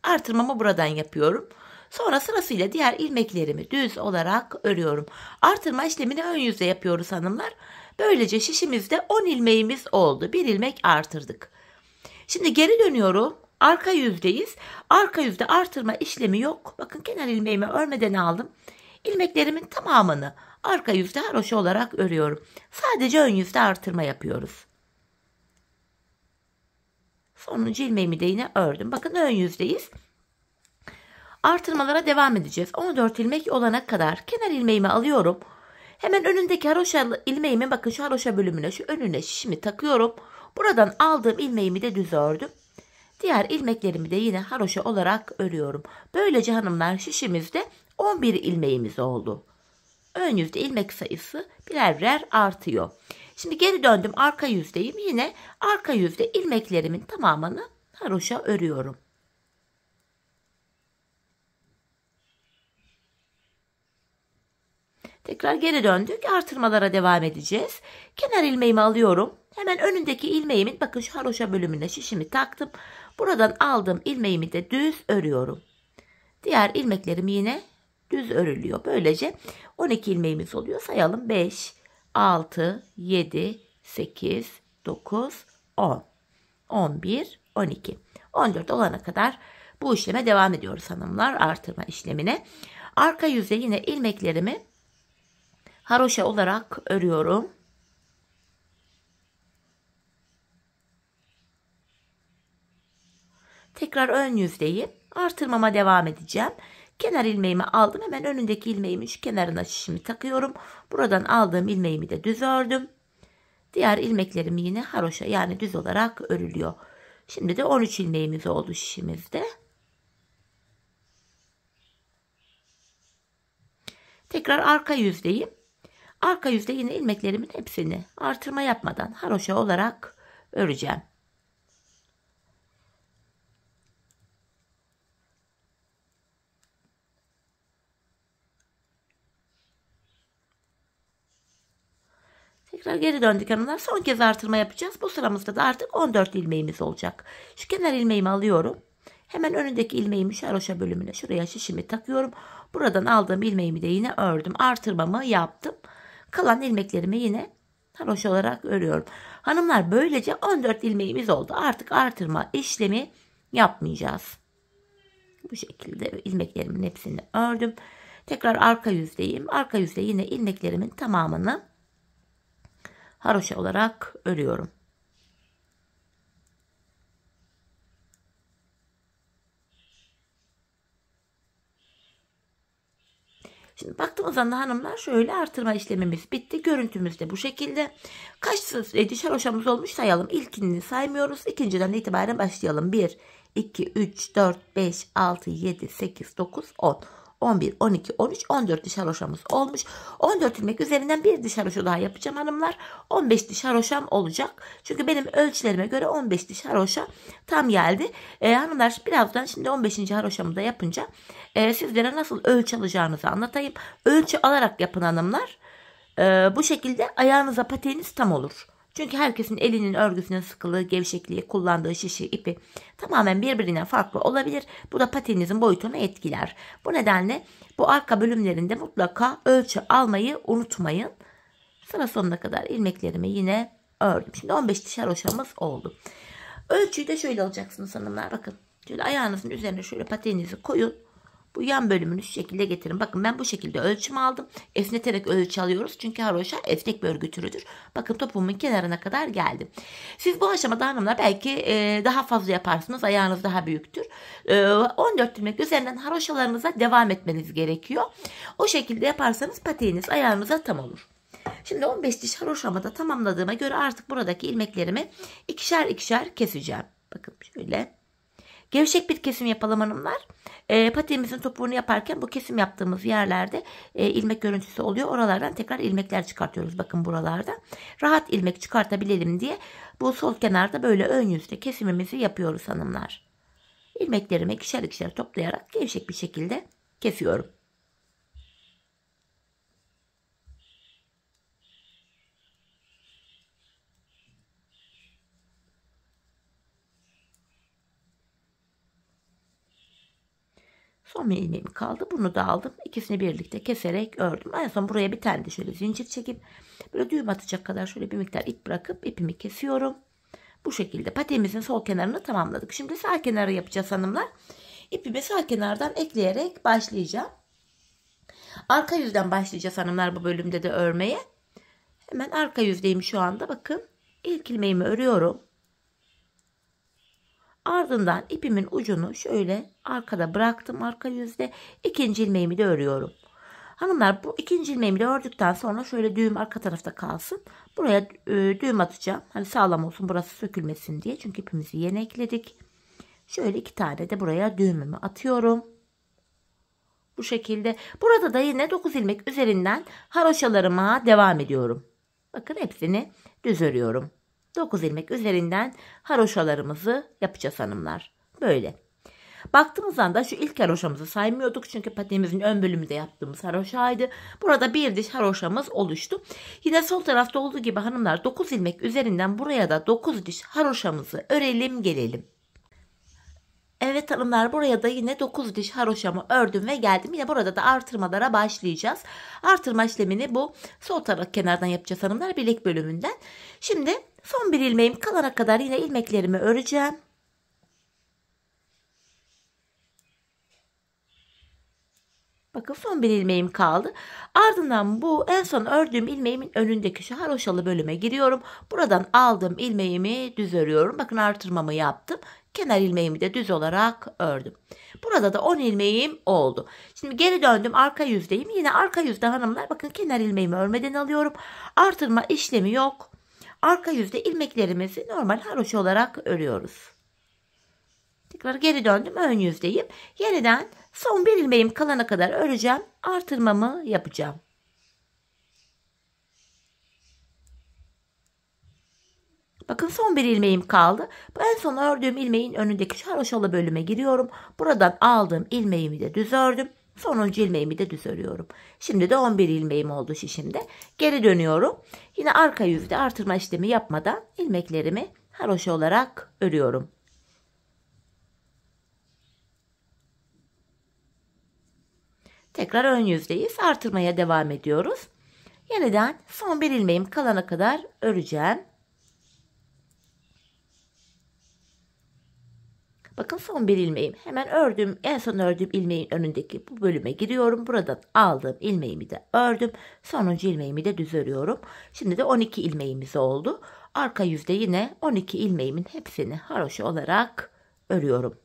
Artırmamı buradan yapıyorum. Sonra sırasıyla diğer ilmeklerimi düz olarak örüyorum. Artırma işlemini ön yüzde yapıyoruz hanımlar. Böylece şişimizde 10 ilmeğimiz oldu. Bir ilmek artırdık. Şimdi geri dönüyorum. Arka yüzdeyiz. Arka yüzde artırma işlemi yok. Bakın kenar ilmeğimi örmeden aldım. İlmeklerimin tamamını arka yüzde haroşa olarak örüyorum. Sadece ön yüzde artırma yapıyoruz. Sonuncu ilmeğimi de yine ördüm. Bakın ön yüzdeyiz. Artırmalara devam edeceğiz. 14 ilmek olana kadar kenar ilmeğimi alıyorum. Hemen önündeki haroşa ilmeğimi, bakın şu haroşa bölümüne, şu önüne şişimi takıyorum. Buradan aldığım ilmeğimi de düz ördüm. Diğer ilmeklerimi de yine haroşa olarak örüyorum. Böylece hanımlar şişimizde 11 ilmeğimiz oldu. Ön yüzde ilmek sayısı birer birer artıyor. Şimdi geri döndüm, arka yüzdeyim. Yine arka yüzde ilmeklerimin tamamını haroşa örüyorum. Tekrar geri döndük. Artırmalara devam edeceğiz. Kenar ilmeğimi alıyorum. Hemen önündeki ilmeğimin, bakın şu haroşa bölümüne şişimi taktım. Buradan aldığım ilmeğimi de düz örüyorum. Diğer ilmeklerim yine düz örülüyor. Böylece 12 ilmeğimiz oluyor. Sayalım: 5, 6, 7, 8, 9, 10, 11, 12, 14 olana kadar bu işleme devam ediyoruz hanımlar, artırma işlemine. Arka yüze yine ilmeklerimi haroşa olarak örüyorum. Tekrar ön yüzdeyim. Artırmama devam edeceğim. Kenar ilmeğimi aldım. Hemen önündeki ilmeğimin şu kenarına şişimi takıyorum. Buradan aldığım ilmeğimi de düz ördüm. Diğer ilmeklerim yine haroşa, yani düz olarak örülüyor. Şimdi de 13 ilmeğimiz oldu şişimizde. Tekrar arka yüzdeyim. Arka yüzde yine ilmeklerimin hepsini artırma yapmadan haroşa olarak öreceğim. Tekrar geri döndük hanımlar. Son kez artırma yapacağız. Bu sıramızda da artık 14 ilmeğimiz olacak. Şu kenar ilmeğimi alıyorum. Hemen önündeki ilmeğimi şu haroşa bölümüne şuraya şişimi takıyorum. Buradan aldığım ilmeğimi de yine ördüm. Artırmamı yaptım. Kalan ilmeklerimi yine haroşa olarak örüyorum. Hanımlar böylece 14 ilmeğimiz oldu. Artık artırma işlemi yapmayacağız. Bu şekilde ilmeklerimin hepsini ördüm. Tekrar arka yüzdeyim. Arka yüzde yine ilmeklerimin tamamını haroşa olarak örüyorum. Şimdi baktığımız anda hanımlar şöyle artırma işlemimiz bitti. Görüntümüz de bu şekilde. Kaç diş haroşamız olmuş sayalım. İlkini saymıyoruz. İkinciden itibaren başlayalım. 1, 2, 3, 4, 5, 6, 7, 8, 9, 10. 11, 12, 13, 14 diş haroşamız olmuş. 14 ilmek üzerinden bir diş haroşa daha yapacağım hanımlar. 15 diş haroşam olacak. Çünkü benim ölçülerime göre 15 diş haroşa tam geldi. Hanımlar birazdan şimdi 15. haroşamı da yapınca sizlere nasıl ölçü alacağınızı anlatayım. Ölçü alarak yapın hanımlar. Bu şekilde ayağınıza patiğiniz tam olur. Çünkü herkesin elinin örgüsünün sıkılığı, gevşekliği, kullandığı şişi, ipi tamamen birbirinden farklı olabilir. Bu da patiğinizin boyutunu etkiler. Bu nedenle bu arka bölümlerinde mutlaka ölçü almayı unutmayın. Sıra sonuna kadar ilmeklerimi yine ördüm. Şimdi 15 diş haroşamız oldu. Ölçüyü de şöyle alacaksınız hanımlar. Bakın şöyle ayağınızın üzerine şöyle patiğinizi koyun. Bu yan bölümünü şu şekilde getirin. Bakın ben bu şekilde ölçümü aldım. Esneterek ölçü alıyoruz. Çünkü haroşa esnek bir örgü türüdür. Bakın topuğumun kenarına kadar geldim. Siz bu aşamada hanımlar belki daha fazla yaparsınız. Ayağınız daha büyüktür. 14 ilmek üzerinden haroşalarınıza devam etmeniz gerekiyor. O şekilde yaparsanız patiğiniz ayağınıza tam olur. Şimdi 15 diş haroşamı da tamamladığıma göre artık buradaki ilmeklerimi ikişer ikişer keseceğim. Bakın şöyle. Gevşek bir kesim yapalım hanımlar. Patiğimizin topuğunu yaparken bu kesim yaptığımız yerlerde ilmek görüntüsü oluyor. Oralardan tekrar ilmekler çıkartıyoruz. Bakın buralarda. Rahat ilmek çıkartabilelim diye bu sol kenarda böyle ön yüzde kesimimizi yapıyoruz hanımlar. İlmeklerimi ikişer ikişer toplayarak gevşek bir şekilde kesiyorum. Son bir ilmeğim kaldı. Bunu da aldım. İkisini birlikte keserek ördüm. En son buraya bir tane de şöyle zincir çekip böyle düğüm atacak kadar şöyle bir miktar ip bırakıp ipimi kesiyorum. Bu şekilde patiğimizin sol kenarını tamamladık. Şimdi sağ kenarı yapacağız hanımlar. İpimi sağ kenardan ekleyerek başlayacağım. Arka yüzden başlayacağız hanımlar bu bölümde de örmeye. Hemen arka yüzdeyim şu anda. Bakın ilk ilmeğimi örüyorum. Ardından ipimin ucunu şöyle arkada bıraktım arka yüzde. İkinci ilmeğimi de örüyorum. Hanımlar bu ikinci ilmeğimi de ördükten sonra şöyle düğüm arka tarafta kalsın. Buraya düğüm atacağım. Hani sağlam olsun burası sökülmesin diye. Çünkü ipimizi yeni ekledik. Şöyle 2 tane de buraya düğümümü atıyorum. Bu şekilde. Burada da yine 9 ilmek üzerinden haroşalarıma devam ediyorum. Bakın hepsini düz örüyorum. 9 ilmek üzerinden haroşalarımızı yapacağız hanımlar. Böyle. Baktığımız anda şu ilk haroşamızı saymıyorduk. Çünkü patiğimizin ön bölümünde yaptığımız haroşaydı. Burada bir diş haroşamız oluştu. Yine sol tarafta olduğu gibi hanımlar 9 ilmek üzerinden buraya da 9 diş haroşamızı örelim gelelim. Evet hanımlar buraya da yine 9 diş haroşamı ördüm ve geldim. Yine burada da artırmalara başlayacağız. Artırma işlemini bu sol taraf kenardan yapacağız hanımlar bilek bölümünden. Şimdi son bir ilmeğim kalana kadar yine ilmeklerimi öreceğim. Bakın son bir ilmeğim kaldı. Ardından bu en son ördüğüm ilmeğimin önündeki şu haroşalı bölüme giriyorum. Buradan aldığım ilmeğimi düz örüyorum. Bakın artırmamı yaptım. Kenar ilmeğimi de düz olarak ördüm. Burada da 10 ilmeğim oldu. Şimdi geri döndüm arka yüzdeyim. Yine arka yüzde hanımlar bakın kenar ilmeğimi örmeden alıyorum. Artırma işlemi yok. Arka yüzde ilmeklerimizi normal haroşa olarak örüyoruz. Tekrar geri döndüm ön yüzdeyim. Yeniden son bir ilmeğim kalana kadar öreceğim. Artırmamı yapacağım. Bakın son bir ilmeğim kaldı. Bu en son ördüğüm ilmeğin önündeki şu haroşalı bölüme giriyorum. Buradan aldığım ilmeğimi de düz ördüm. Sonuncu ilmeğimi de düz örüyorum. Şimdi de 11 ilmeğim oldu şişimde. Geri dönüyorum. Yine arka yüzde artırma işlemi yapmadan ilmeklerimi haroşa olarak örüyorum. Tekrar ön yüzdeyiz. Artırmaya devam ediyoruz. Yeniden son bir ilmeğim kalana kadar öreceğim. Bakın son bir ilmeğim. Hemen ördüm. En son ördüğüm ilmeğin önündeki bu bölüme giriyorum. Buradan aldığım ilmeğimi de ördüm. Sonuncu ilmeğimi de düz örüyorum. Şimdi de 12 ilmeğimiz oldu. Arka yüzde yine 12 ilmeğimin hepsini haroşa olarak örüyorum.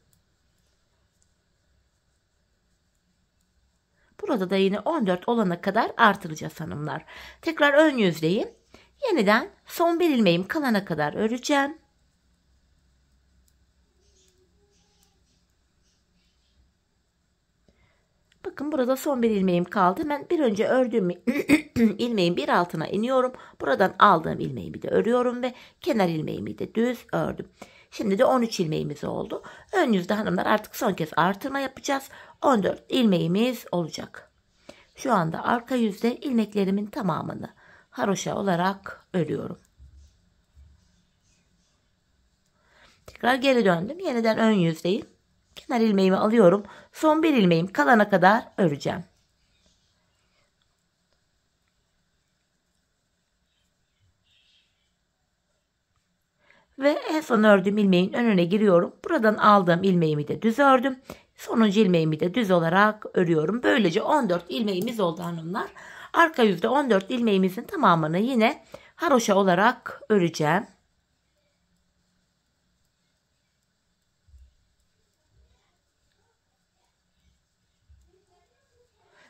Burada da yine 14 olana kadar artıracağız hanımlar. Tekrar ön yüzdeyim. Yeniden son bir ilmeğim kalana kadar öreceğim. Bakın burada son bir ilmeğim kaldı. Hemen bir önce ördüğüm ilmeğin bir altına iniyorum. Buradan aldığım ilmeğimi de örüyorum ve kenar ilmeğimi de düz ördüm. Şimdi de 13 ilmeğimiz oldu. Ön yüzde hanımlar artık son kez artırma yapacağız. 14 ilmeğimiz olacak. Şu anda arka yüzde ilmeklerimin tamamını haroşa olarak örüyorum. Tekrar geri döndüm. Yeniden ön yüzdeyim. Kenar ilmeğimi alıyorum. Son bir ilmeğim kalana kadar öreceğim. Ve en son ördüğüm ilmeğin önüne giriyorum. Buradan aldığım ilmeğimi de düz ördüm. Sonuncu ilmeğimi de düz olarak örüyorum. Böylece 14 ilmeğimiz oldu hanımlar. Arka yüzde 14 ilmeğimizin tamamını yine haroşa olarak öreceğim.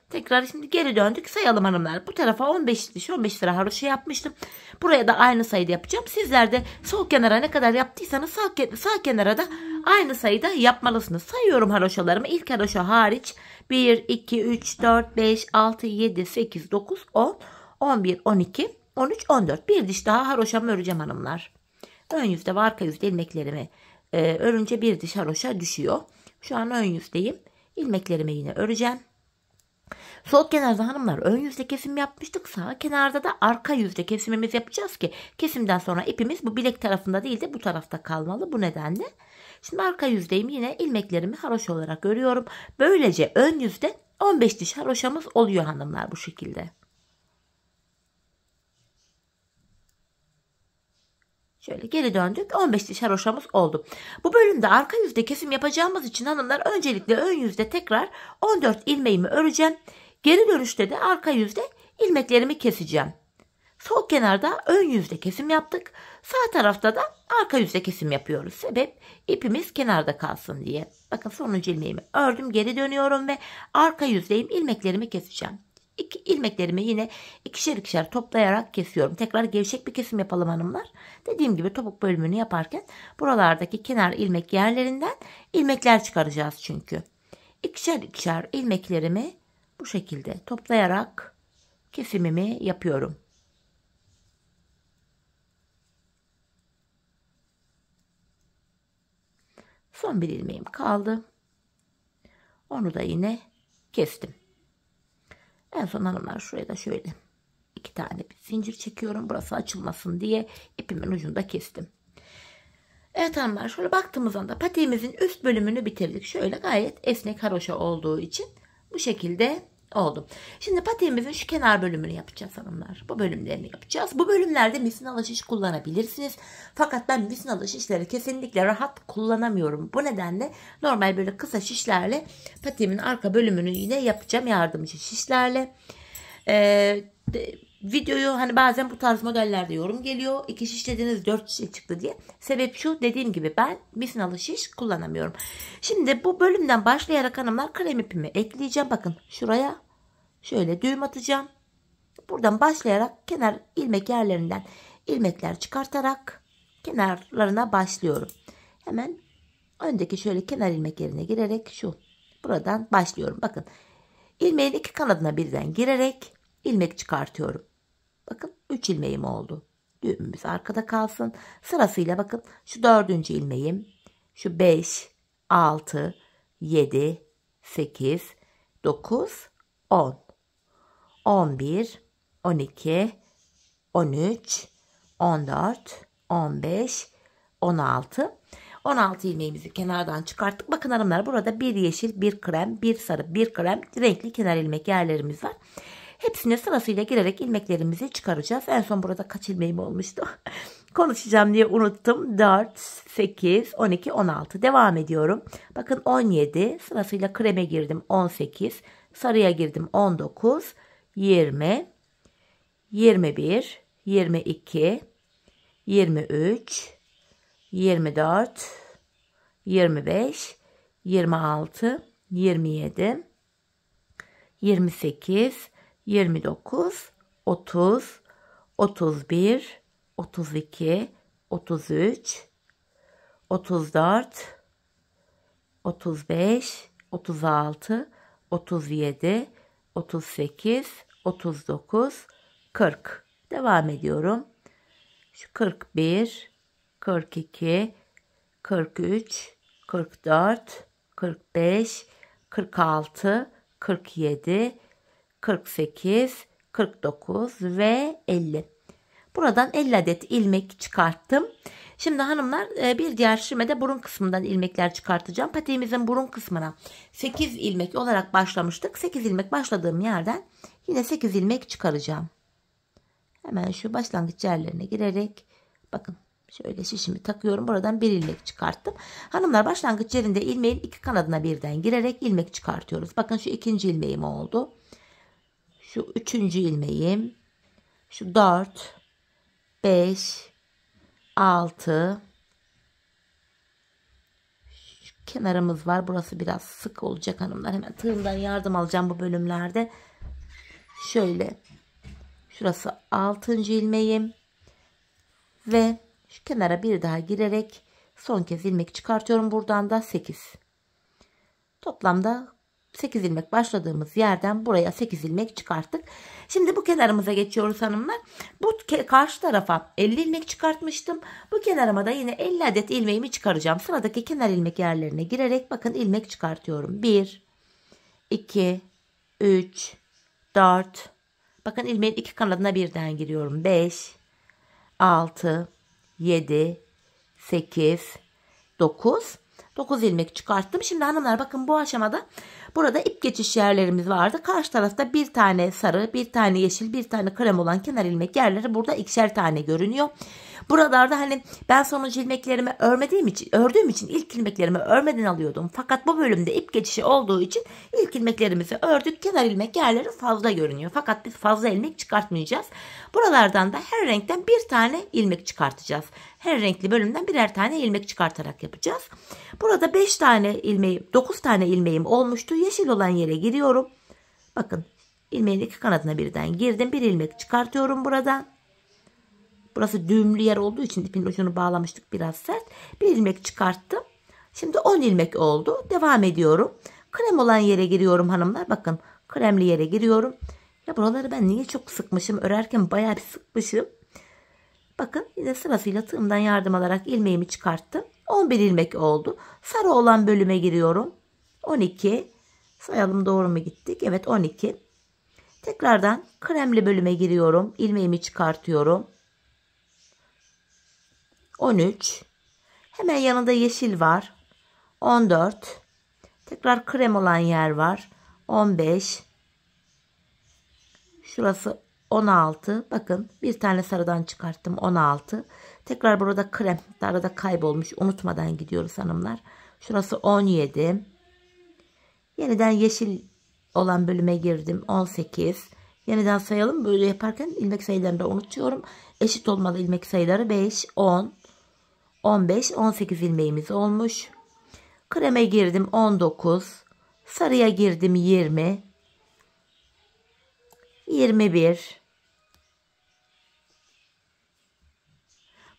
Tekrar şimdi geri döndük. Sayalım hanımlar. Bu tarafa 15 diş 15 sıra haroşa yapmıştım. Buraya da aynı sayıda yapacağım. Sizler de sol kenara ne kadar yaptıysanız sağ kenara da aynı sayıda yapmalısınız. Sayıyorum haroşalarımı. İlk haroşa hariç 1, 2, 3, 4, 5, 6, 7, 8, 9, 10, 11, 12, 13, 14. Bir diş daha haroşamı öreceğim hanımlar. Ön yüzde ve arka yüzde ilmeklerimi örünce bir diş haroşa düşüyor. Şu an ön yüzdeyim. İlmeklerimi yine öreceğim. Sol kenarda hanımlar ön yüzde kesim yapmıştık. Sağ kenarda da arka yüzde kesimimiz yapacağız ki kesimden sonra ipimiz bu bilek tarafında değil de bu tarafta kalmalı. Bu nedenle. Şimdi arka yüzdeyim, yine ilmeklerimi haroşa olarak örüyorum. Böylece ön yüzde 15 diş haroşamız oluyor hanımlar bu şekilde. Şöyle geri döndük. 15 diş haroşamız oldu. Bu bölümde arka yüzde kesim yapacağımız için hanımlar öncelikle ön yüzde tekrar 14 ilmeğimi öreceğim. Geri dönüşte de arka yüzde ilmeklerimi keseceğim. Sol kenarda ön yüzde kesim yaptık. Sağ tarafta da arka yüzde kesim yapıyoruz. Sebep ipimiz kenarda kalsın diye. Bakın sonuncu ilmeğimi ördüm. Geri dönüyorum ve arka yüzdeyim, ilmeklerimi keseceğim. İlmeklerimi yine ikişer ikişer toplayarak kesiyorum. Tekrar gevşek bir kesim yapalım hanımlar. Dediğim gibi topuk bölümünü yaparken buralardaki kenar ilmek yerlerinden ilmekler çıkaracağız çünkü. İkişer ikişer ilmeklerimi bu şekilde toplayarak kesimimi yapıyorum. Son bir ilmeğim kaldı. Onu da yine kestim. En son hanımlar şuraya da şöyle 2 tane bir zincir çekiyorum. Burası açılmasın diye ipimin ucunda kestim. Evet hanımlar, şöyle baktığımız anda patiğimizin üst bölümünü bitirdik. Şöyle gayet esnek haroşa olduğu için bu şekilde oldu. Şimdi patiğimizin şu kenar bölümünü yapacağız hanımlar. Bu bölümlerini yapacağız. Bu bölümlerde misinalı şiş kullanabilirsiniz. Fakat ben misinalı şişleri kesinlikle rahat kullanamıyorum. Bu nedenle normal böyle kısa şişlerle patiğimin arka bölümünü yine yapacağım, yardımcı şişlerle. Videoyu hani bazen bu tarz modellerde yorum geliyor. 2 şiş dediniz 4 şiş çıktı diye. Sebep şu, dediğim gibi ben misinalı şiş kullanamıyorum. Şimdi bu bölümden başlayarak hanımlar krem ipimi ekleyeceğim. Bakın şuraya şöyle düğüm atacağım. Buradan başlayarak kenar ilmek yerlerinden ilmekler çıkartarak kenarlarına başlıyorum. Hemen öndeki şöyle kenar ilmek yerine girerek buradan başlıyorum. Bakın ilmeğin iki kanadına birden girerek ilmek çıkartıyorum. Bakın 3 ilmeğim oldu. Düğümümüz arkada kalsın. Sırasıyla bakın şu 4. ilmeğim, şu 5, 6, 7, 8, 9, 10, 11, 12, 13, 14, 15, 16. 16 ilmeğimizi kenardan çıkarttık. Bakın hanımlar, burada bir yeşil, bir krem, bir sarı, bir krem renkli kenar ilmek yerlerimiz var. Hepsine sırasıyla girerek ilmeklerimizi çıkaracağız. En son burada kaç ilmeğim olmuştu? Konuşacağım diye unuttum. 4, 8, 12, 16. Devam ediyorum. Bakın 17. Sırasıyla kreme girdim. 18. Sarıya girdim. 19, 20, 21, 22, 23, 24, 25, 26, 27, 28, 29, 30, 31, 32, 33, 34, 35, 36, 37, 38, 39, 40. Devam ediyorum. Şu 41, 42, 43, 44, 45, 46, 47, 48, 49 ve 50. Buradan 50 adet ilmek çıkarttım. Şimdi hanımlar, bir diğer şişime burun kısmından ilmekler çıkartacağım. Patiğimizin burun kısmına 8 ilmek olarak başlamıştık. 8 ilmek başladığım yerden yine 8 ilmek çıkaracağım. Hemen şu başlangıç yerlerine girerek bakın şöyle şişimi takıyorum. Buradan bir ilmek çıkarttım. Hanımlar, başlangıç yerinde ilmeğin iki kanadına birden girerek ilmek çıkartıyoruz. Bakın şu ikinci ilmeğim oldu. Şu üçüncü ilmeğim. Şu 4, 5, 6. Şu kenarımız var. Burası biraz sık olacak hanımlar. Hemen tığımdan yardım alacağım bu bölümlerde. Şöyle. Şurası 6. ilmeğim. Ve şu kenara bir daha girerek son kez ilmek çıkartıyorum. Buradan da 8. Toplamda 8 ilmek başladığımız yerden buraya 8 ilmek çıkarttık. Şimdi bu kenarımıza geçiyoruz hanımlar. Bu karşı tarafa 50 ilmek çıkartmıştım. Bu kenarıma da yine 50 adet ilmeğimi çıkaracağım. Sıradaki kenar ilmek yerlerine girerek bakın ilmek çıkartıyorum. 1, 2, 3, 4. Bakın ilmeğin iki kanadına birden giriyorum. 5, 6, 7, 8, 9. 9 ilmek çıkarttım. Şimdi hanımlar, bakın bu aşamada burada ip geçiş yerlerimiz vardı. Karşı tarafta bir tane sarı, bir tane yeşil, bir tane krem olan kenar ilmek yerleri burada ikişer tane görünüyor. Buralarda hani ben sonuncu ilmeklerimi ördüğüm için ilk ilmeklerimi örmeden alıyordum. Fakat bu bölümde ip geçişi olduğu için ilk ilmeklerimizi ördük. Kenar ilmek yerleri fazla görünüyor. Fakat biz fazla ilmek çıkartmayacağız. Buralardan da her renkten bir tane ilmek çıkartacağız. Her renkli bölümden birer tane ilmek çıkartarak yapacağız. Burada 9 tane ilmeğim olmuştu. Yeşil olan yere giriyorum. Bakın ilmeğin iki kanadına birden girdim. Bir ilmek çıkartıyorum buradan. Burası düğümlü yer olduğu için ipin ucunu bağlamıştık, biraz sert. Bir ilmek çıkarttım. Şimdi 10 ilmek oldu. Devam ediyorum. Krem olan yere giriyorum hanımlar. Bakın kremli yere giriyorum. Ya buraları ben niye çok sıkmışım? Örerken bayağı bir sıkmışım. Bakın yine sırasıyla tığımdan yardım alarak ilmeğimi çıkarttım. 11 ilmek oldu. Sarı olan bölüme giriyorum. 12. Sayalım, doğru mu gittik? Evet, 12. Tekrardan kremli bölüme giriyorum. İlmeğimi çıkartıyorum. 13. Hemen yanında yeşil var. 14. Tekrar krem olan yer var. 15. Şurası 16. Bakın bir tane sarıdan çıkarttım. 16. Tekrar burada krem. Arada kaybolmuş. Unutmadan gidiyoruz hanımlar. Şurası 17. Yeniden yeşil olan bölüme girdim. 18. Yeniden sayalım. Böyle yaparken ilmek sayılarını da unutuyorum. Eşit olmalı ilmek sayıları. 5, 10, 15, 18 ilmeğimiz olmuş. Kreme girdim 19. Sarıya girdim 20. 21.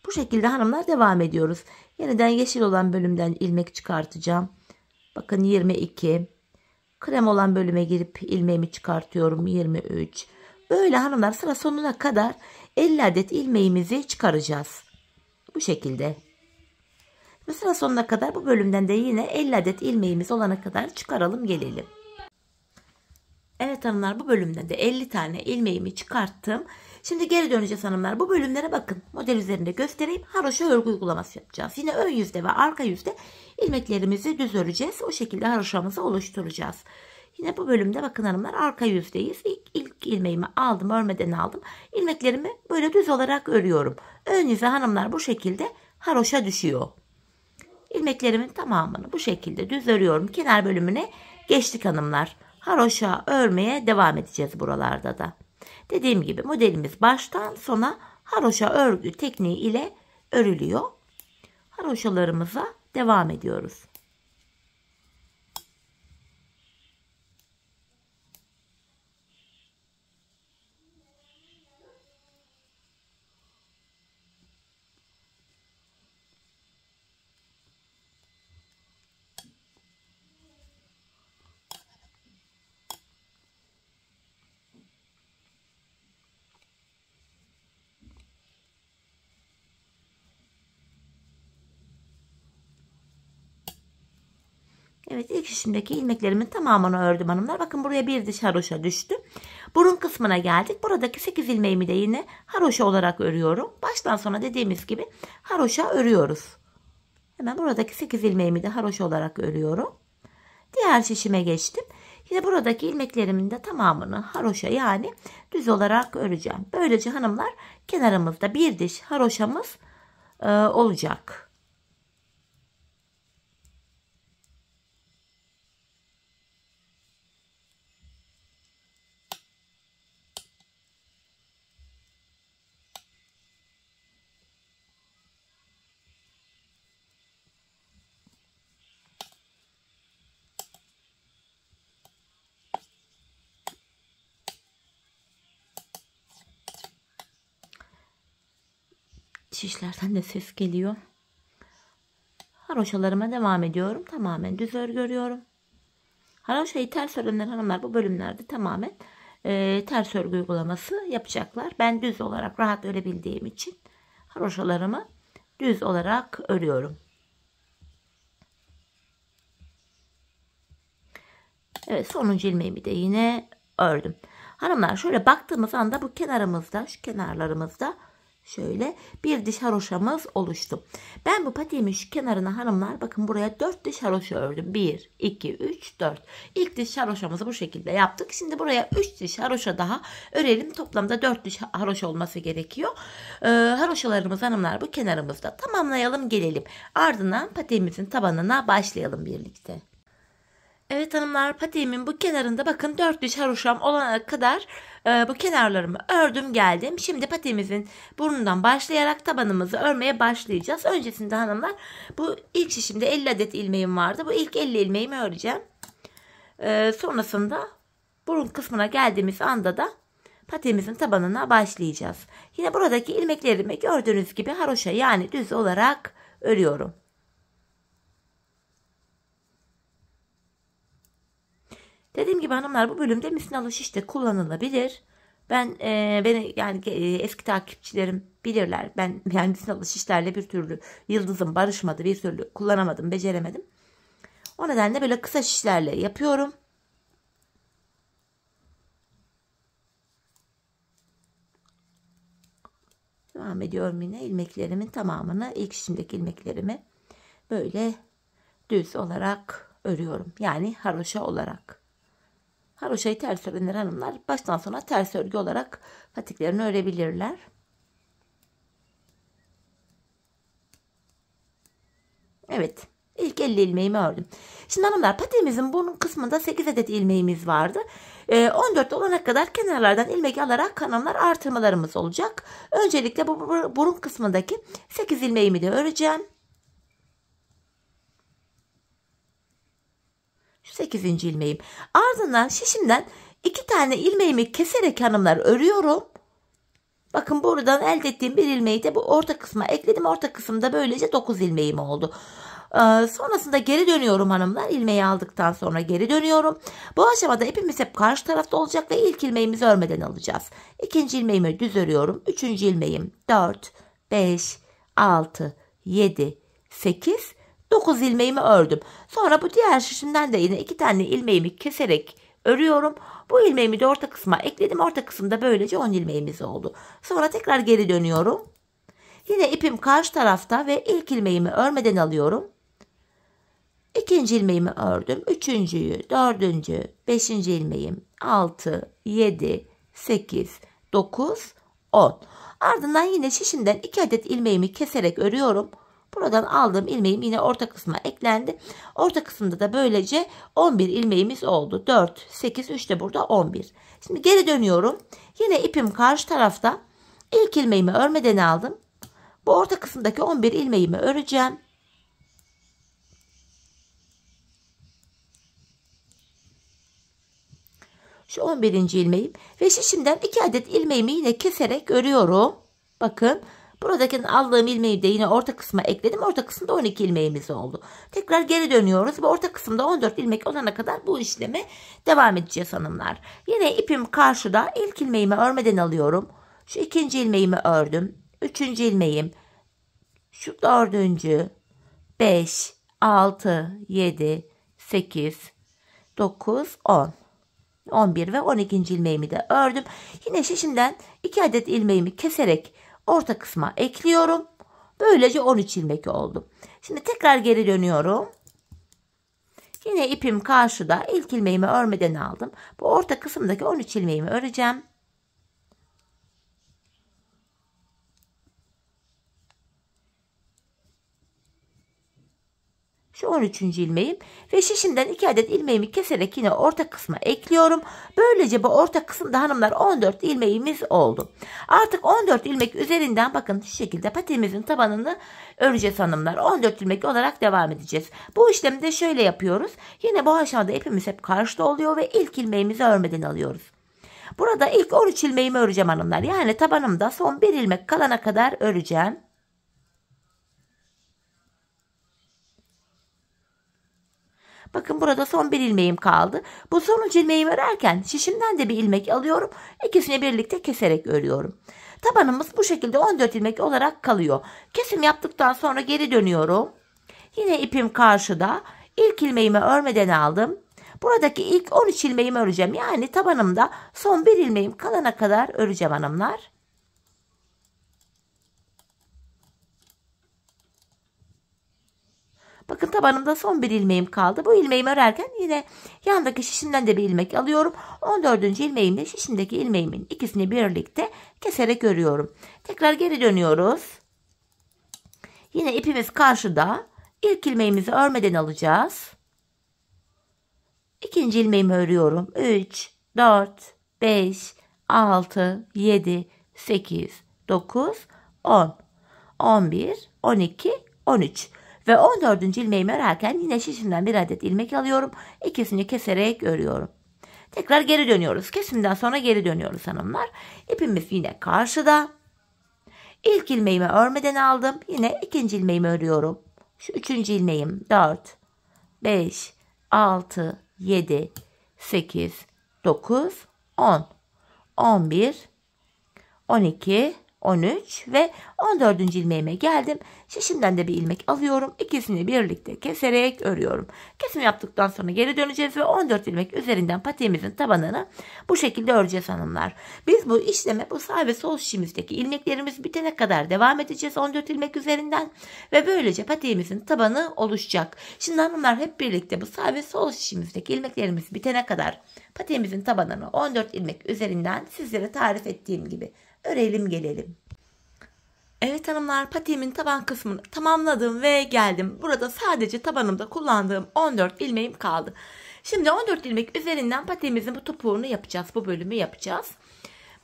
Bu şekilde hanımlar devam ediyoruz. Yeniden yeşil olan bölümden ilmek çıkartacağım. Bakın 22. Krem olan bölüme girip ilmeğimi çıkartıyorum. 23. Böyle hanımlar sıra sonuna kadar 50 adet ilmeğimizi çıkaracağız. Bu şekilde. Ve sıra sonuna kadar bu bölümden de yine 50 adet ilmeğimiz olana kadar çıkaralım gelelim. Evet hanımlar, bu bölümde de 50 tane ilmeğimi çıkarttım. Şimdi geri döneceğiz hanımlar. Bu bölümlere bakın. Model üzerinde göstereyim. Haroşa örgü uygulaması yapacağız. Yine ön yüzde ve arka yüzde ilmeklerimizi düz öreceğiz. O şekilde haroşamızı oluşturacağız. Yine bu bölümde bakın hanımlar, arka yüzdeyiz. İlk ilmeğimi aldım. Örmeden aldım. İlmeklerimi böyle düz olarak örüyorum. Ön yüze hanımlar bu şekilde haroşa düşüyor. İlmeklerimin tamamını bu şekilde düz örüyorum. Kenar bölümüne geçtik hanımlar. Haroşa örmeye devam edeceğiz buralarda da. Dediğim gibi modelimiz baştan sona haroşa örgü tekniği ile örülüyor. Haroşalarımıza devam ediyoruz. Evet, ilk şişimdeki ilmeklerimin tamamını ördüm hanımlar. Bakın buraya bir diş haroşa düştü. Burun kısmına geldik. Buradaki 8 ilmeğimi de yine haroşa olarak örüyorum. Baştan sona dediğimiz gibi haroşa örüyoruz. Hemen buradaki 8 ilmeğimi de haroşa olarak örüyorum. Diğer şişime geçtim. Yine buradaki ilmeklerimin de tamamını haroşa yani düz olarak öreceğim. Böylece hanımlar kenarımızda bir diş haroşamız olacak. Şişlerden de ses geliyor. Haroşalarıma devam ediyorum. Tamamen düz örgü örüyorum. Haroşayı ters örenler hanımlar bu bölümlerde tamamen ters örgü uygulaması yapacaklar. Ben düz olarak rahat örebildiğim için haroşalarımı düz olarak örüyorum. Evet, sonuncu ilmeğimi de yine ördüm. Hanımlar şöyle baktığımız anda bu kenarımızda, şu kenarlarımızda şöyle bir diş haroşamız oluştu. Ben bu patiğimin şu kenarına hanımlar bakın buraya 4 diş haroşa ördüm. 1, 2, 3, 4. İlk diş haroşamızı bu şekilde yaptık. Şimdi buraya 3 diş haroşa daha örelim. Toplamda 4 diş haroşa olması gerekiyor. Haroşalarımız hanımlar bu kenarımızda. Tamamlayalım gelelim. Ardından patiğimizin tabanına başlayalım birlikte. Evet hanımlar, patiğimin bu kenarında bakın 4 diş haroşam olana kadar bu kenarlarımı ördüm geldim. Şimdi patiğimizin burnundan başlayarak tabanımızı örmeye başlayacağız. Öncesinde hanımlar bu ilk şişimde 50 adet ilmeğim vardı. Bu ilk 50 ilmeğimi öreceğim. Sonrasında burun kısmına geldiğimiz anda da patiğimizin tabanına başlayacağız. Yine buradaki ilmeklerimi gördüğünüz gibi haroşa yani düz olarak örüyorum. Dediğim gibi hanımlar bu bölümde misinalı şiş de kullanılabilir. Beni yani eski takipçilerim bilirler. Ben yani misinalı şişlerle bir türlü yıldızım barışmadı, bir türlü kullanamadım, beceremedim. O nedenle böyle kısa şişlerle yapıyorum. Devam ediyorum yine ilmeklerimin tamamını, ilk şişimdeki ilmeklerimi böyle düz olarak örüyorum. Yani haroşa olarak. Haroşayı ters örenler hanımlar baştan sona ters örgü olarak patiklerini örebilirler. Evet, ilk 50 ilmeğimi ördüm. Şimdi hanımlar patiğimizin burun kısmında 8 adet ilmeğimiz vardı. 14 olana kadar kenarlardan ilmek alarak hanımlar artırmalarımız olacak. Öncelikle bu burun kısmındaki 8 ilmeğimi de öreceğim. Şu 8. ilmeğim. Ardından şişimden 2 tane ilmeğimi keserek hanımlar örüyorum. Bakın buradan elde ettiğim bir ilmeği de bu orta kısma ekledim. Orta kısımda böylece 9 ilmeğim oldu. Sonrasında geri dönüyorum hanımlar. İlmeği aldıktan sonra geri dönüyorum. Bu aşamada ipimiz hep karşı tarafta olacak ve ilk ilmeğimizi örmeden alacağız. İkinci ilmeğimi düz örüyorum. Üçüncü ilmeğim 4, 5, 6, 7, 8, 9 ilmeğimi ördüm. Sonra bu diğer şişimden de yine 2 tane ilmeğimi keserek örüyorum. Bu ilmeğimi de orta kısma ekledim. Orta kısımda böylece 10 ilmeğimiz oldu. Sonra tekrar geri dönüyorum. Yine ipim karşı tarafta ve ilk ilmeğimi örmeden alıyorum. İkinci ilmeğimi ördüm. Üçüncüyü, dördüncü, beşinci ilmeğim, 6, 7, 8, 9, 10. Ardından yine şişimden 2 adet ilmeğimi keserek örüyorum. Buradan aldığım ilmeğim yine orta kısma eklendi. Orta kısımda da böylece 11 ilmeğimiz oldu. 4, 8, 3 de burada 11. Şimdi geri dönüyorum. Yine ipim karşı tarafta. İlk ilmeğimi örmeden aldım. Bu orta kısımdaki 11 ilmeğimi öreceğim. Şu 11. ilmeğim ve şişimden 2 adet ilmeğimi yine keserek örüyorum. Bakın buradaki aldığım ilmeği de yine orta kısma ekledim. Orta kısımda 12 ilmeğimiz oldu. Tekrar geri dönüyoruz ve orta kısımda 14 ilmek olana kadar bu işleme devam edeceğiz hanımlar. Yine ipim karşıda, ilk ilmeğimi örmeden alıyorum. Şu ikinci ilmeğimi ördüm. Üçüncü ilmeğim, şu dördüncü, 5, 6, 7, 8, 9, 10. 11 ve 12. ilmeğimi de ördüm. Yine şişimden 2 adet ilmeğimi keserek orta kısma ekliyorum. Böylece 13 ilmek oldu. Şimdi tekrar geri dönüyorum. Yine ipim karşıda, ilk ilmeğimi örmeden aldım. Bu orta kısımdaki 13 ilmeğimi öreceğim. Şu 13. ilmeğim ve şişimden 2 adet ilmeğimi keserek yine orta kısma ekliyorum. Böylece bu orta kısımda hanımlar 14 ilmeğimiz oldu. Artık 14 ilmek üzerinden bakın şu şekilde patiğimizin tabanını öreceğiz hanımlar. 14 ilmek olarak devam edeceğiz. Bu işlemi de şöyle yapıyoruz. Yine bu aşamada ipimiz hep karşıda oluyor ve ilk ilmeğimizi örmeden alıyoruz. Burada ilk 13 ilmeğimi öreceğim hanımlar. Yani tabanımda son 1 ilmek kalana kadar öreceğim. Bakın burada son 1 ilmeğim kaldı. Bu sonuncu ilmeğimi örerken şişimden de bir ilmek alıyorum. İkisini birlikte keserek örüyorum. Tabanımız bu şekilde 14 ilmek olarak kalıyor. Kesim yaptıktan sonra geri dönüyorum. Yine ipim karşıda. İlk ilmeğimi örmeden aldım. Buradaki ilk 13 ilmeğimi öreceğim. Yani tabanımda son 1 ilmeğim kalana kadar öreceğim hanımlar. Bakın tabanımda son 1 ilmeğim kaldı. Bu ilmeğimi örerken yine yandaki şişimden de bir ilmek alıyorum. 14. ilmeğimle şişimdeki ilmeğimin ikisini birlikte keserek örüyorum. Tekrar geri dönüyoruz. Yine ipimiz karşıda. İlk ilmeğimizi örmeden alacağız. İkinci ilmeğimi örüyorum. 3, 4, 5, 6, 7, 8, 9, 10, 11, 12, 13. Ve 14. ilmeğimi örerken yine şişimden bir adet ilmek alıyorum. İkisini keserek örüyorum. Tekrar geri dönüyoruz. Kesimden sonra geri dönüyoruz hanımlar. İpimiz yine karşıda. İlk ilmeğimi örmeden aldım. Yine ikinci ilmeğimi örüyorum. Şu üçüncü ilmeğim 4, 5, 6, 7, 8, 9, 10, 11, 12, 13 ve 14. ilmeğime geldim. Şişimden de bir ilmek alıyorum. İkisini birlikte keserek örüyorum. Kesim yaptıktan sonra geri döneceğiz ve 14 ilmek üzerinden patiğimizin tabanını bu şekilde öreceğiz hanımlar. Biz bu işleme bu sağ ve sol şişimizdeki ilmeklerimiz bitene kadar devam edeceğiz 14 ilmek üzerinden ve böylece patiğimizin tabanı oluşacak. Şimdi hanımlar hep birlikte bu sağ ve sol şişimizdeki ilmeklerimiz bitene kadar patiğimizin tabanını 14 ilmek üzerinden sizlere tarif ettiğim gibi örelim gelelim. Evet hanımlar, patiğimin taban kısmını tamamladım ve geldim. Burada sadece tabanımda kullandığım 14 ilmeğim kaldı. Şimdi 14 ilmek üzerinden patiğimizin bu topuğunu yapacağız. Bu bölümü yapacağız.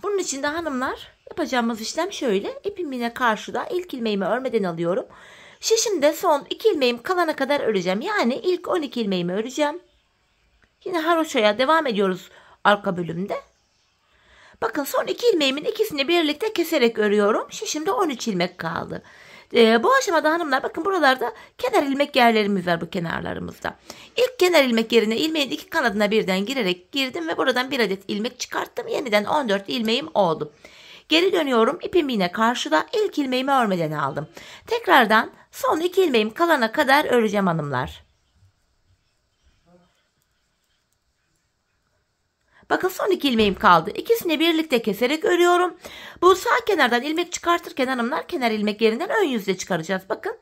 Bunun için de hanımlar yapacağımız işlem şöyle. İpim yine karşıda. İlk ilmeğimi örmeden alıyorum. Şişimde son 2 ilmeğim kalana kadar öreceğim. Yani ilk 12 ilmeğimi öreceğim. Yine haroşaya devam ediyoruz arka bölümde. Bakın son 2 ilmeğimin ikisini birlikte keserek örüyorum. Şişimde 13 ilmek kaldı. Bu aşamada hanımlar bakın buralarda kenar ilmek yerlerimiz var bu kenarlarımızda. İlk kenar ilmek yerine ilmeğin 2 kanadına birden girdim ve buradan 1 adet ilmek çıkarttım. Yeniden 14 ilmeğim oldu. Geri dönüyorum. İpim yine karşıda. İlk ilmeğimi örmeden aldım. Tekrardan son 2 ilmeğim kalana kadar öreceğim hanımlar. Bakın son 2 ilmeğim kaldı. İkisini birlikte keserek örüyorum. Bu sağ kenardan ilmek çıkartırken hanımlar kenar ilmek yerinden ön yüzle çıkaracağız. Bakın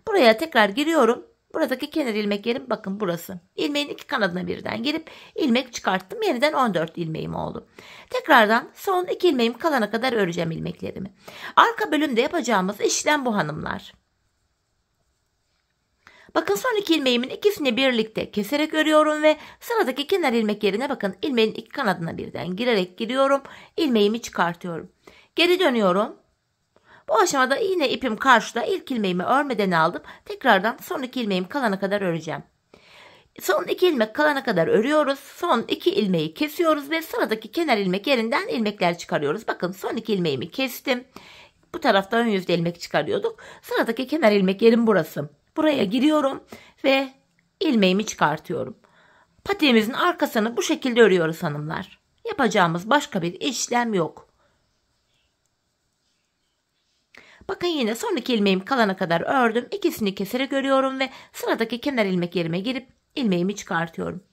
buraya tekrar giriyorum. Buradaki kenar ilmek yerim bakın burası. İlmeğin 2 kanadına birden girip ilmek çıkarttım. Yeniden 14 ilmeğim oldu. Tekrardan son 2 ilmeğim kalana kadar öreceğim ilmeklerimi. Arka bölümde yapacağımız işlem bu hanımlar. Bakın son 2 ilmeğimin ikisini birlikte keserek örüyorum ve sıradaki kenar ilmek yerine bakın ilmeğin 2 kanadına birden girerek giriyorum. İlmeğimi çıkartıyorum. Geri dönüyorum. Bu aşamada yine ipim karşıda, ilk ilmeğimi örmeden aldım. Tekrardan son 2 ilmeğim kalana kadar öreceğim. Son 2 ilmek kalana kadar örüyoruz. Son 2 ilmeği kesiyoruz ve sıradaki kenar ilmek yerinden ilmekler çıkarıyoruz. Bakın son 2 ilmeğimi kestim. Bu tarafta ön yüzde ilmek çıkarıyorduk. Sıradaki kenar ilmek yerim burası. Buraya giriyorum ve ilmeğimi çıkartıyorum. Patiğimizin arkasını bu şekilde örüyoruz hanımlar. Yapacağımız başka bir işlem yok. Bakın yine son 2 ilmeğim kalana kadar ördüm. İkisini keserek örüyorum ve sıradaki kenar ilmek yerime girip ilmeğimi çıkartıyorum.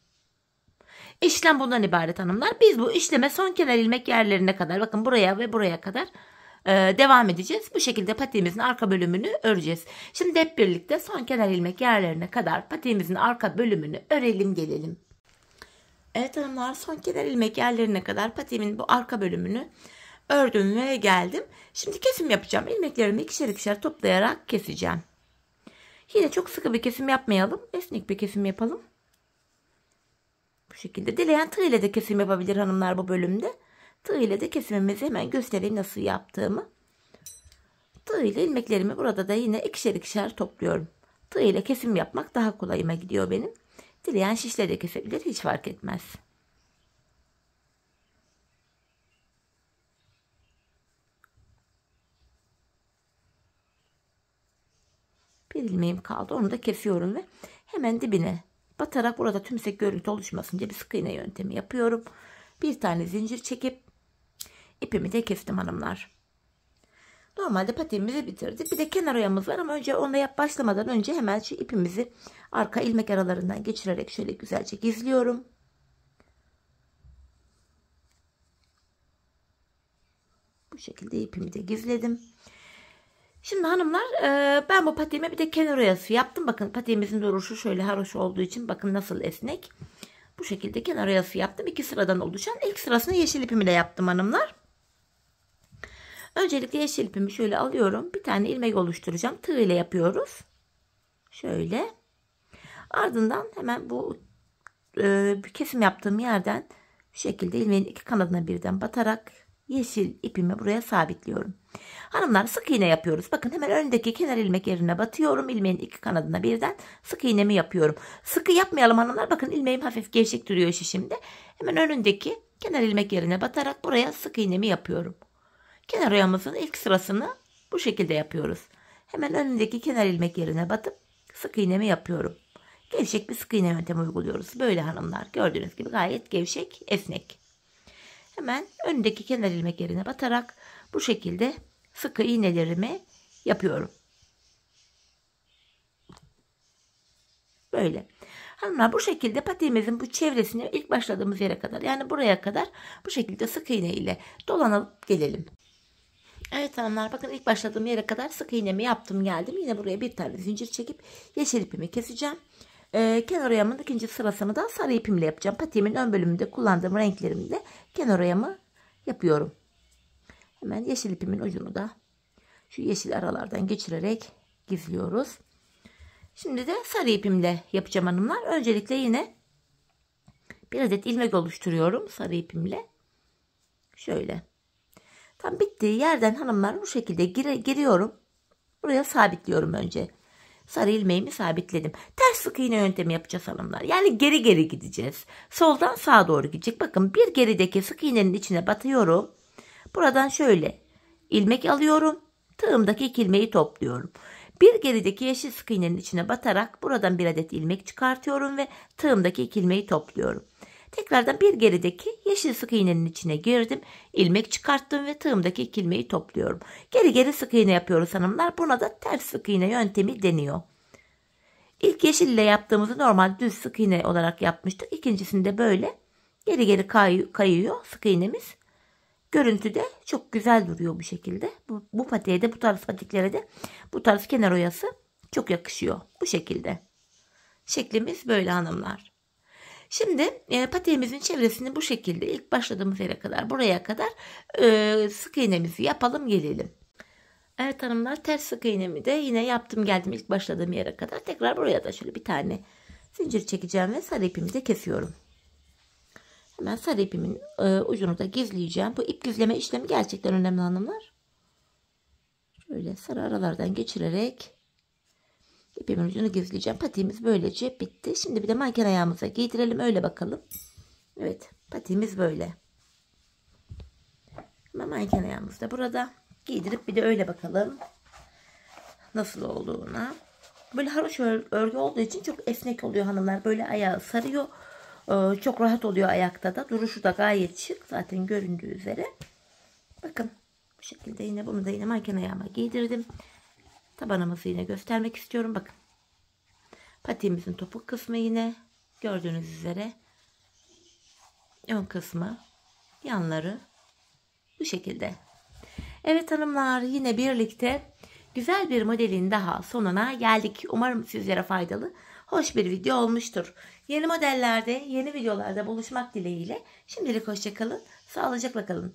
İşlem bundan ibaret hanımlar. Biz bu işleme son kenar ilmek yerlerine kadar bakın buraya ve buraya kadar devam edeceğiz. Bu şekilde patiğimizin arka bölümünü öreceğiz. Şimdi hep birlikte son kenar ilmek yerlerine kadar patiğimizin arka bölümünü örelim gelelim. Evet hanımlar son kenar ilmek yerlerine kadar patiğimin bu arka bölümünü ördüm ve geldim. Şimdi kesim yapacağım. İlmeklerimi ikişer ikişer toplayarak keseceğim. Yine çok sıkı bir kesim yapmayalım. Esnek bir kesim yapalım. Bu şekilde. Dileyen tığ ile de kesim yapabilir hanımlar bu bölümde. Tığ ile de kesimimizi hemen göstereyim nasıl yaptığımı. Tığ ile ilmeklerimi burada da yine ikişer ikişer topluyorum. Tığ ile kesim yapmak daha kolayıma gidiyor benim. Dileyen şişle de kesebilir, hiç fark etmez. Bir ilmeğim kaldı, onu da kesiyorum ve hemen dibine batarak burada tümsek görüntü oluşmasın diye bir sık iğne yöntemi yapıyorum. Bir tane zincir çekip ipimi de kestim hanımlar. Normalde patiğimizi bitirdik. Bir de kenar oyamız var ama önce ona başlamadan önce hemen şu ipimizi arka ilmek aralarından geçirerek şöyle güzelce gizliyorum. Bu şekilde ipimi de gizledim. Şimdi hanımlar ben bu patiğime bir de kenar oyası yaptım. Bakın patiğimizin duruşu şöyle haroş olduğu için bakın nasıl esnek. Bu şekilde kenar oyası yaptım. 2 sıradan oluşan ilk sırasını yeşil ipimi de yaptım hanımlar. Öncelikle yeşil ipimi şöyle alıyorum. Bir tane ilmek oluşturacağım. Tığ ile yapıyoruz. Şöyle. Ardından hemen bu kesim yaptığım yerden şu şekilde ilmeğin 2 kanadına birden batarak yeşil ipimi buraya sabitliyorum. Hanımlar sık iğne yapıyoruz. Bakın hemen öndeki kenar ilmek yerine batıyorum. İlmeğin 2 kanadına birden sık iğnemi yapıyorum. Sıkı yapmayalım hanımlar. Bakın ilmeğim hafif gevşek duruyor şişimde. Hemen önündeki kenar ilmek yerine batarak buraya sık iğnemi yapıyorum. Kenar oyamızın ilk sırasını bu şekilde yapıyoruz. Hemen önündeki kenar ilmek yerine batıp sık iğnemi yapıyorum. Gevşek bir sık iğne yöntemi uyguluyoruz. Böyle hanımlar gördüğünüz gibi gayet gevşek, esnek. Hemen önündeki kenar ilmek yerine batarak bu şekilde sık iğnelerimi yapıyorum. Böyle. Hanımlar bu şekilde patiğimizin bu çevresini ilk başladığımız yere kadar yani buraya kadar bu şekilde sık iğne ile dolanıp gelelim. Evet hanımlar bakın ilk başladığım yere kadar sık iğnemi yaptım geldim. Yine buraya bir tane zincir çekip yeşil ipimi keseceğim. Kenar oyamın ikinci sırasını da sarı ipimle yapacağım. Patiğimin ön bölümünde kullandığım renklerimle kenar oyamı yapıyorum. Hemen yeşil ipimin ucunu da şu yeşil aralardan geçirerek gizliyoruz. Şimdi de sarı ipimle yapacağım hanımlar. Öncelikle yine bir adet ilmek oluşturuyorum sarı ipimle. Şöyle. Tam bittiği yerden hanımlar bu şekilde giriyorum. Buraya sabitliyorum önce. Sarı ilmeğimi sabitledim. Ters sık iğne yöntemi yapacağız hanımlar. Yani geri geri gideceğiz. Soldan sağa doğru gidecek. Bakın bir gerideki sık iğnenin içine batıyorum. Buradan şöyle ilmek alıyorum. Tığımdaki 2 ilmeği topluyorum. Bir gerideki yeşil sık iğnenin içine batarak buradan bir adet ilmek çıkartıyorum ve tığımdaki 2 ilmeği topluyorum. Tekrardan bir gerideki yeşil sık iğnenin içine girdim. İlmek çıkarttım ve tığımdaki 2 ilmeği topluyorum. Geri geri sık iğne yapıyoruz hanımlar. Buna da ters sık iğne yöntemi deniyor. İlk yeşil ile yaptığımızı normal düz sık iğne olarak yapmıştık. İkincisinde böyle Geri geri kayıyor sık iğnemiz. Görüntü de çok güzel duruyor bu şekilde. Bu patiğe de, bu tarz patiklere de bu tarz kenar oyası çok yakışıyor. Bu şekilde. Şeklimiz böyle hanımlar. Şimdi patiğimizin çevresini bu şekilde ilk başladığımız yere kadar, buraya kadar sık iğnemizi yapalım gelelim. Evet hanımlar, ters sık iğnemi de yine yaptım geldim ilk başladığım yere kadar. Tekrar buraya da şöyle bir tane zincir çekeceğim ve sarı ipimi de kesiyorum. Hemen sarı ipimin ucunu da gizleyeceğim. Bu ip gizleme işlemi gerçekten önemli hanımlar. Şöyle sarı aralardan geçirerek ipimin ucunu gizleyeceğim. Patiğimiz böylece bitti. Şimdi bir de manken ayağımıza giydirelim, öyle bakalım. Evet, patiğimiz böyle. Hemen manken ayağımız da burada. Giydirip bir de öyle bakalım nasıl olduğuna. Böyle haroşa örgü olduğu için çok esnek oluyor hanımlar. Böyle ayağı sarıyor. Çok rahat oluyor ayakta da. Duruşu da gayet şık. Zaten göründüğü üzere. Bakın bu şekilde yine bunu da yine manken ayağıma giydirdim. Tabanımızı yine göstermek istiyorum. Bakın. Patiğimizin topuk kısmı yine gördüğünüz üzere. Ön kısmı, yanları bu şekilde. Evet hanımlar, yine birlikte güzel bir modelin daha sonuna geldik. Umarım sizlere faydalı, hoş bir video olmuştur. Yeni modellerde, yeni videolarda buluşmak dileğiyle. Şimdilik hoşça kalın, sağlıcakla kalın.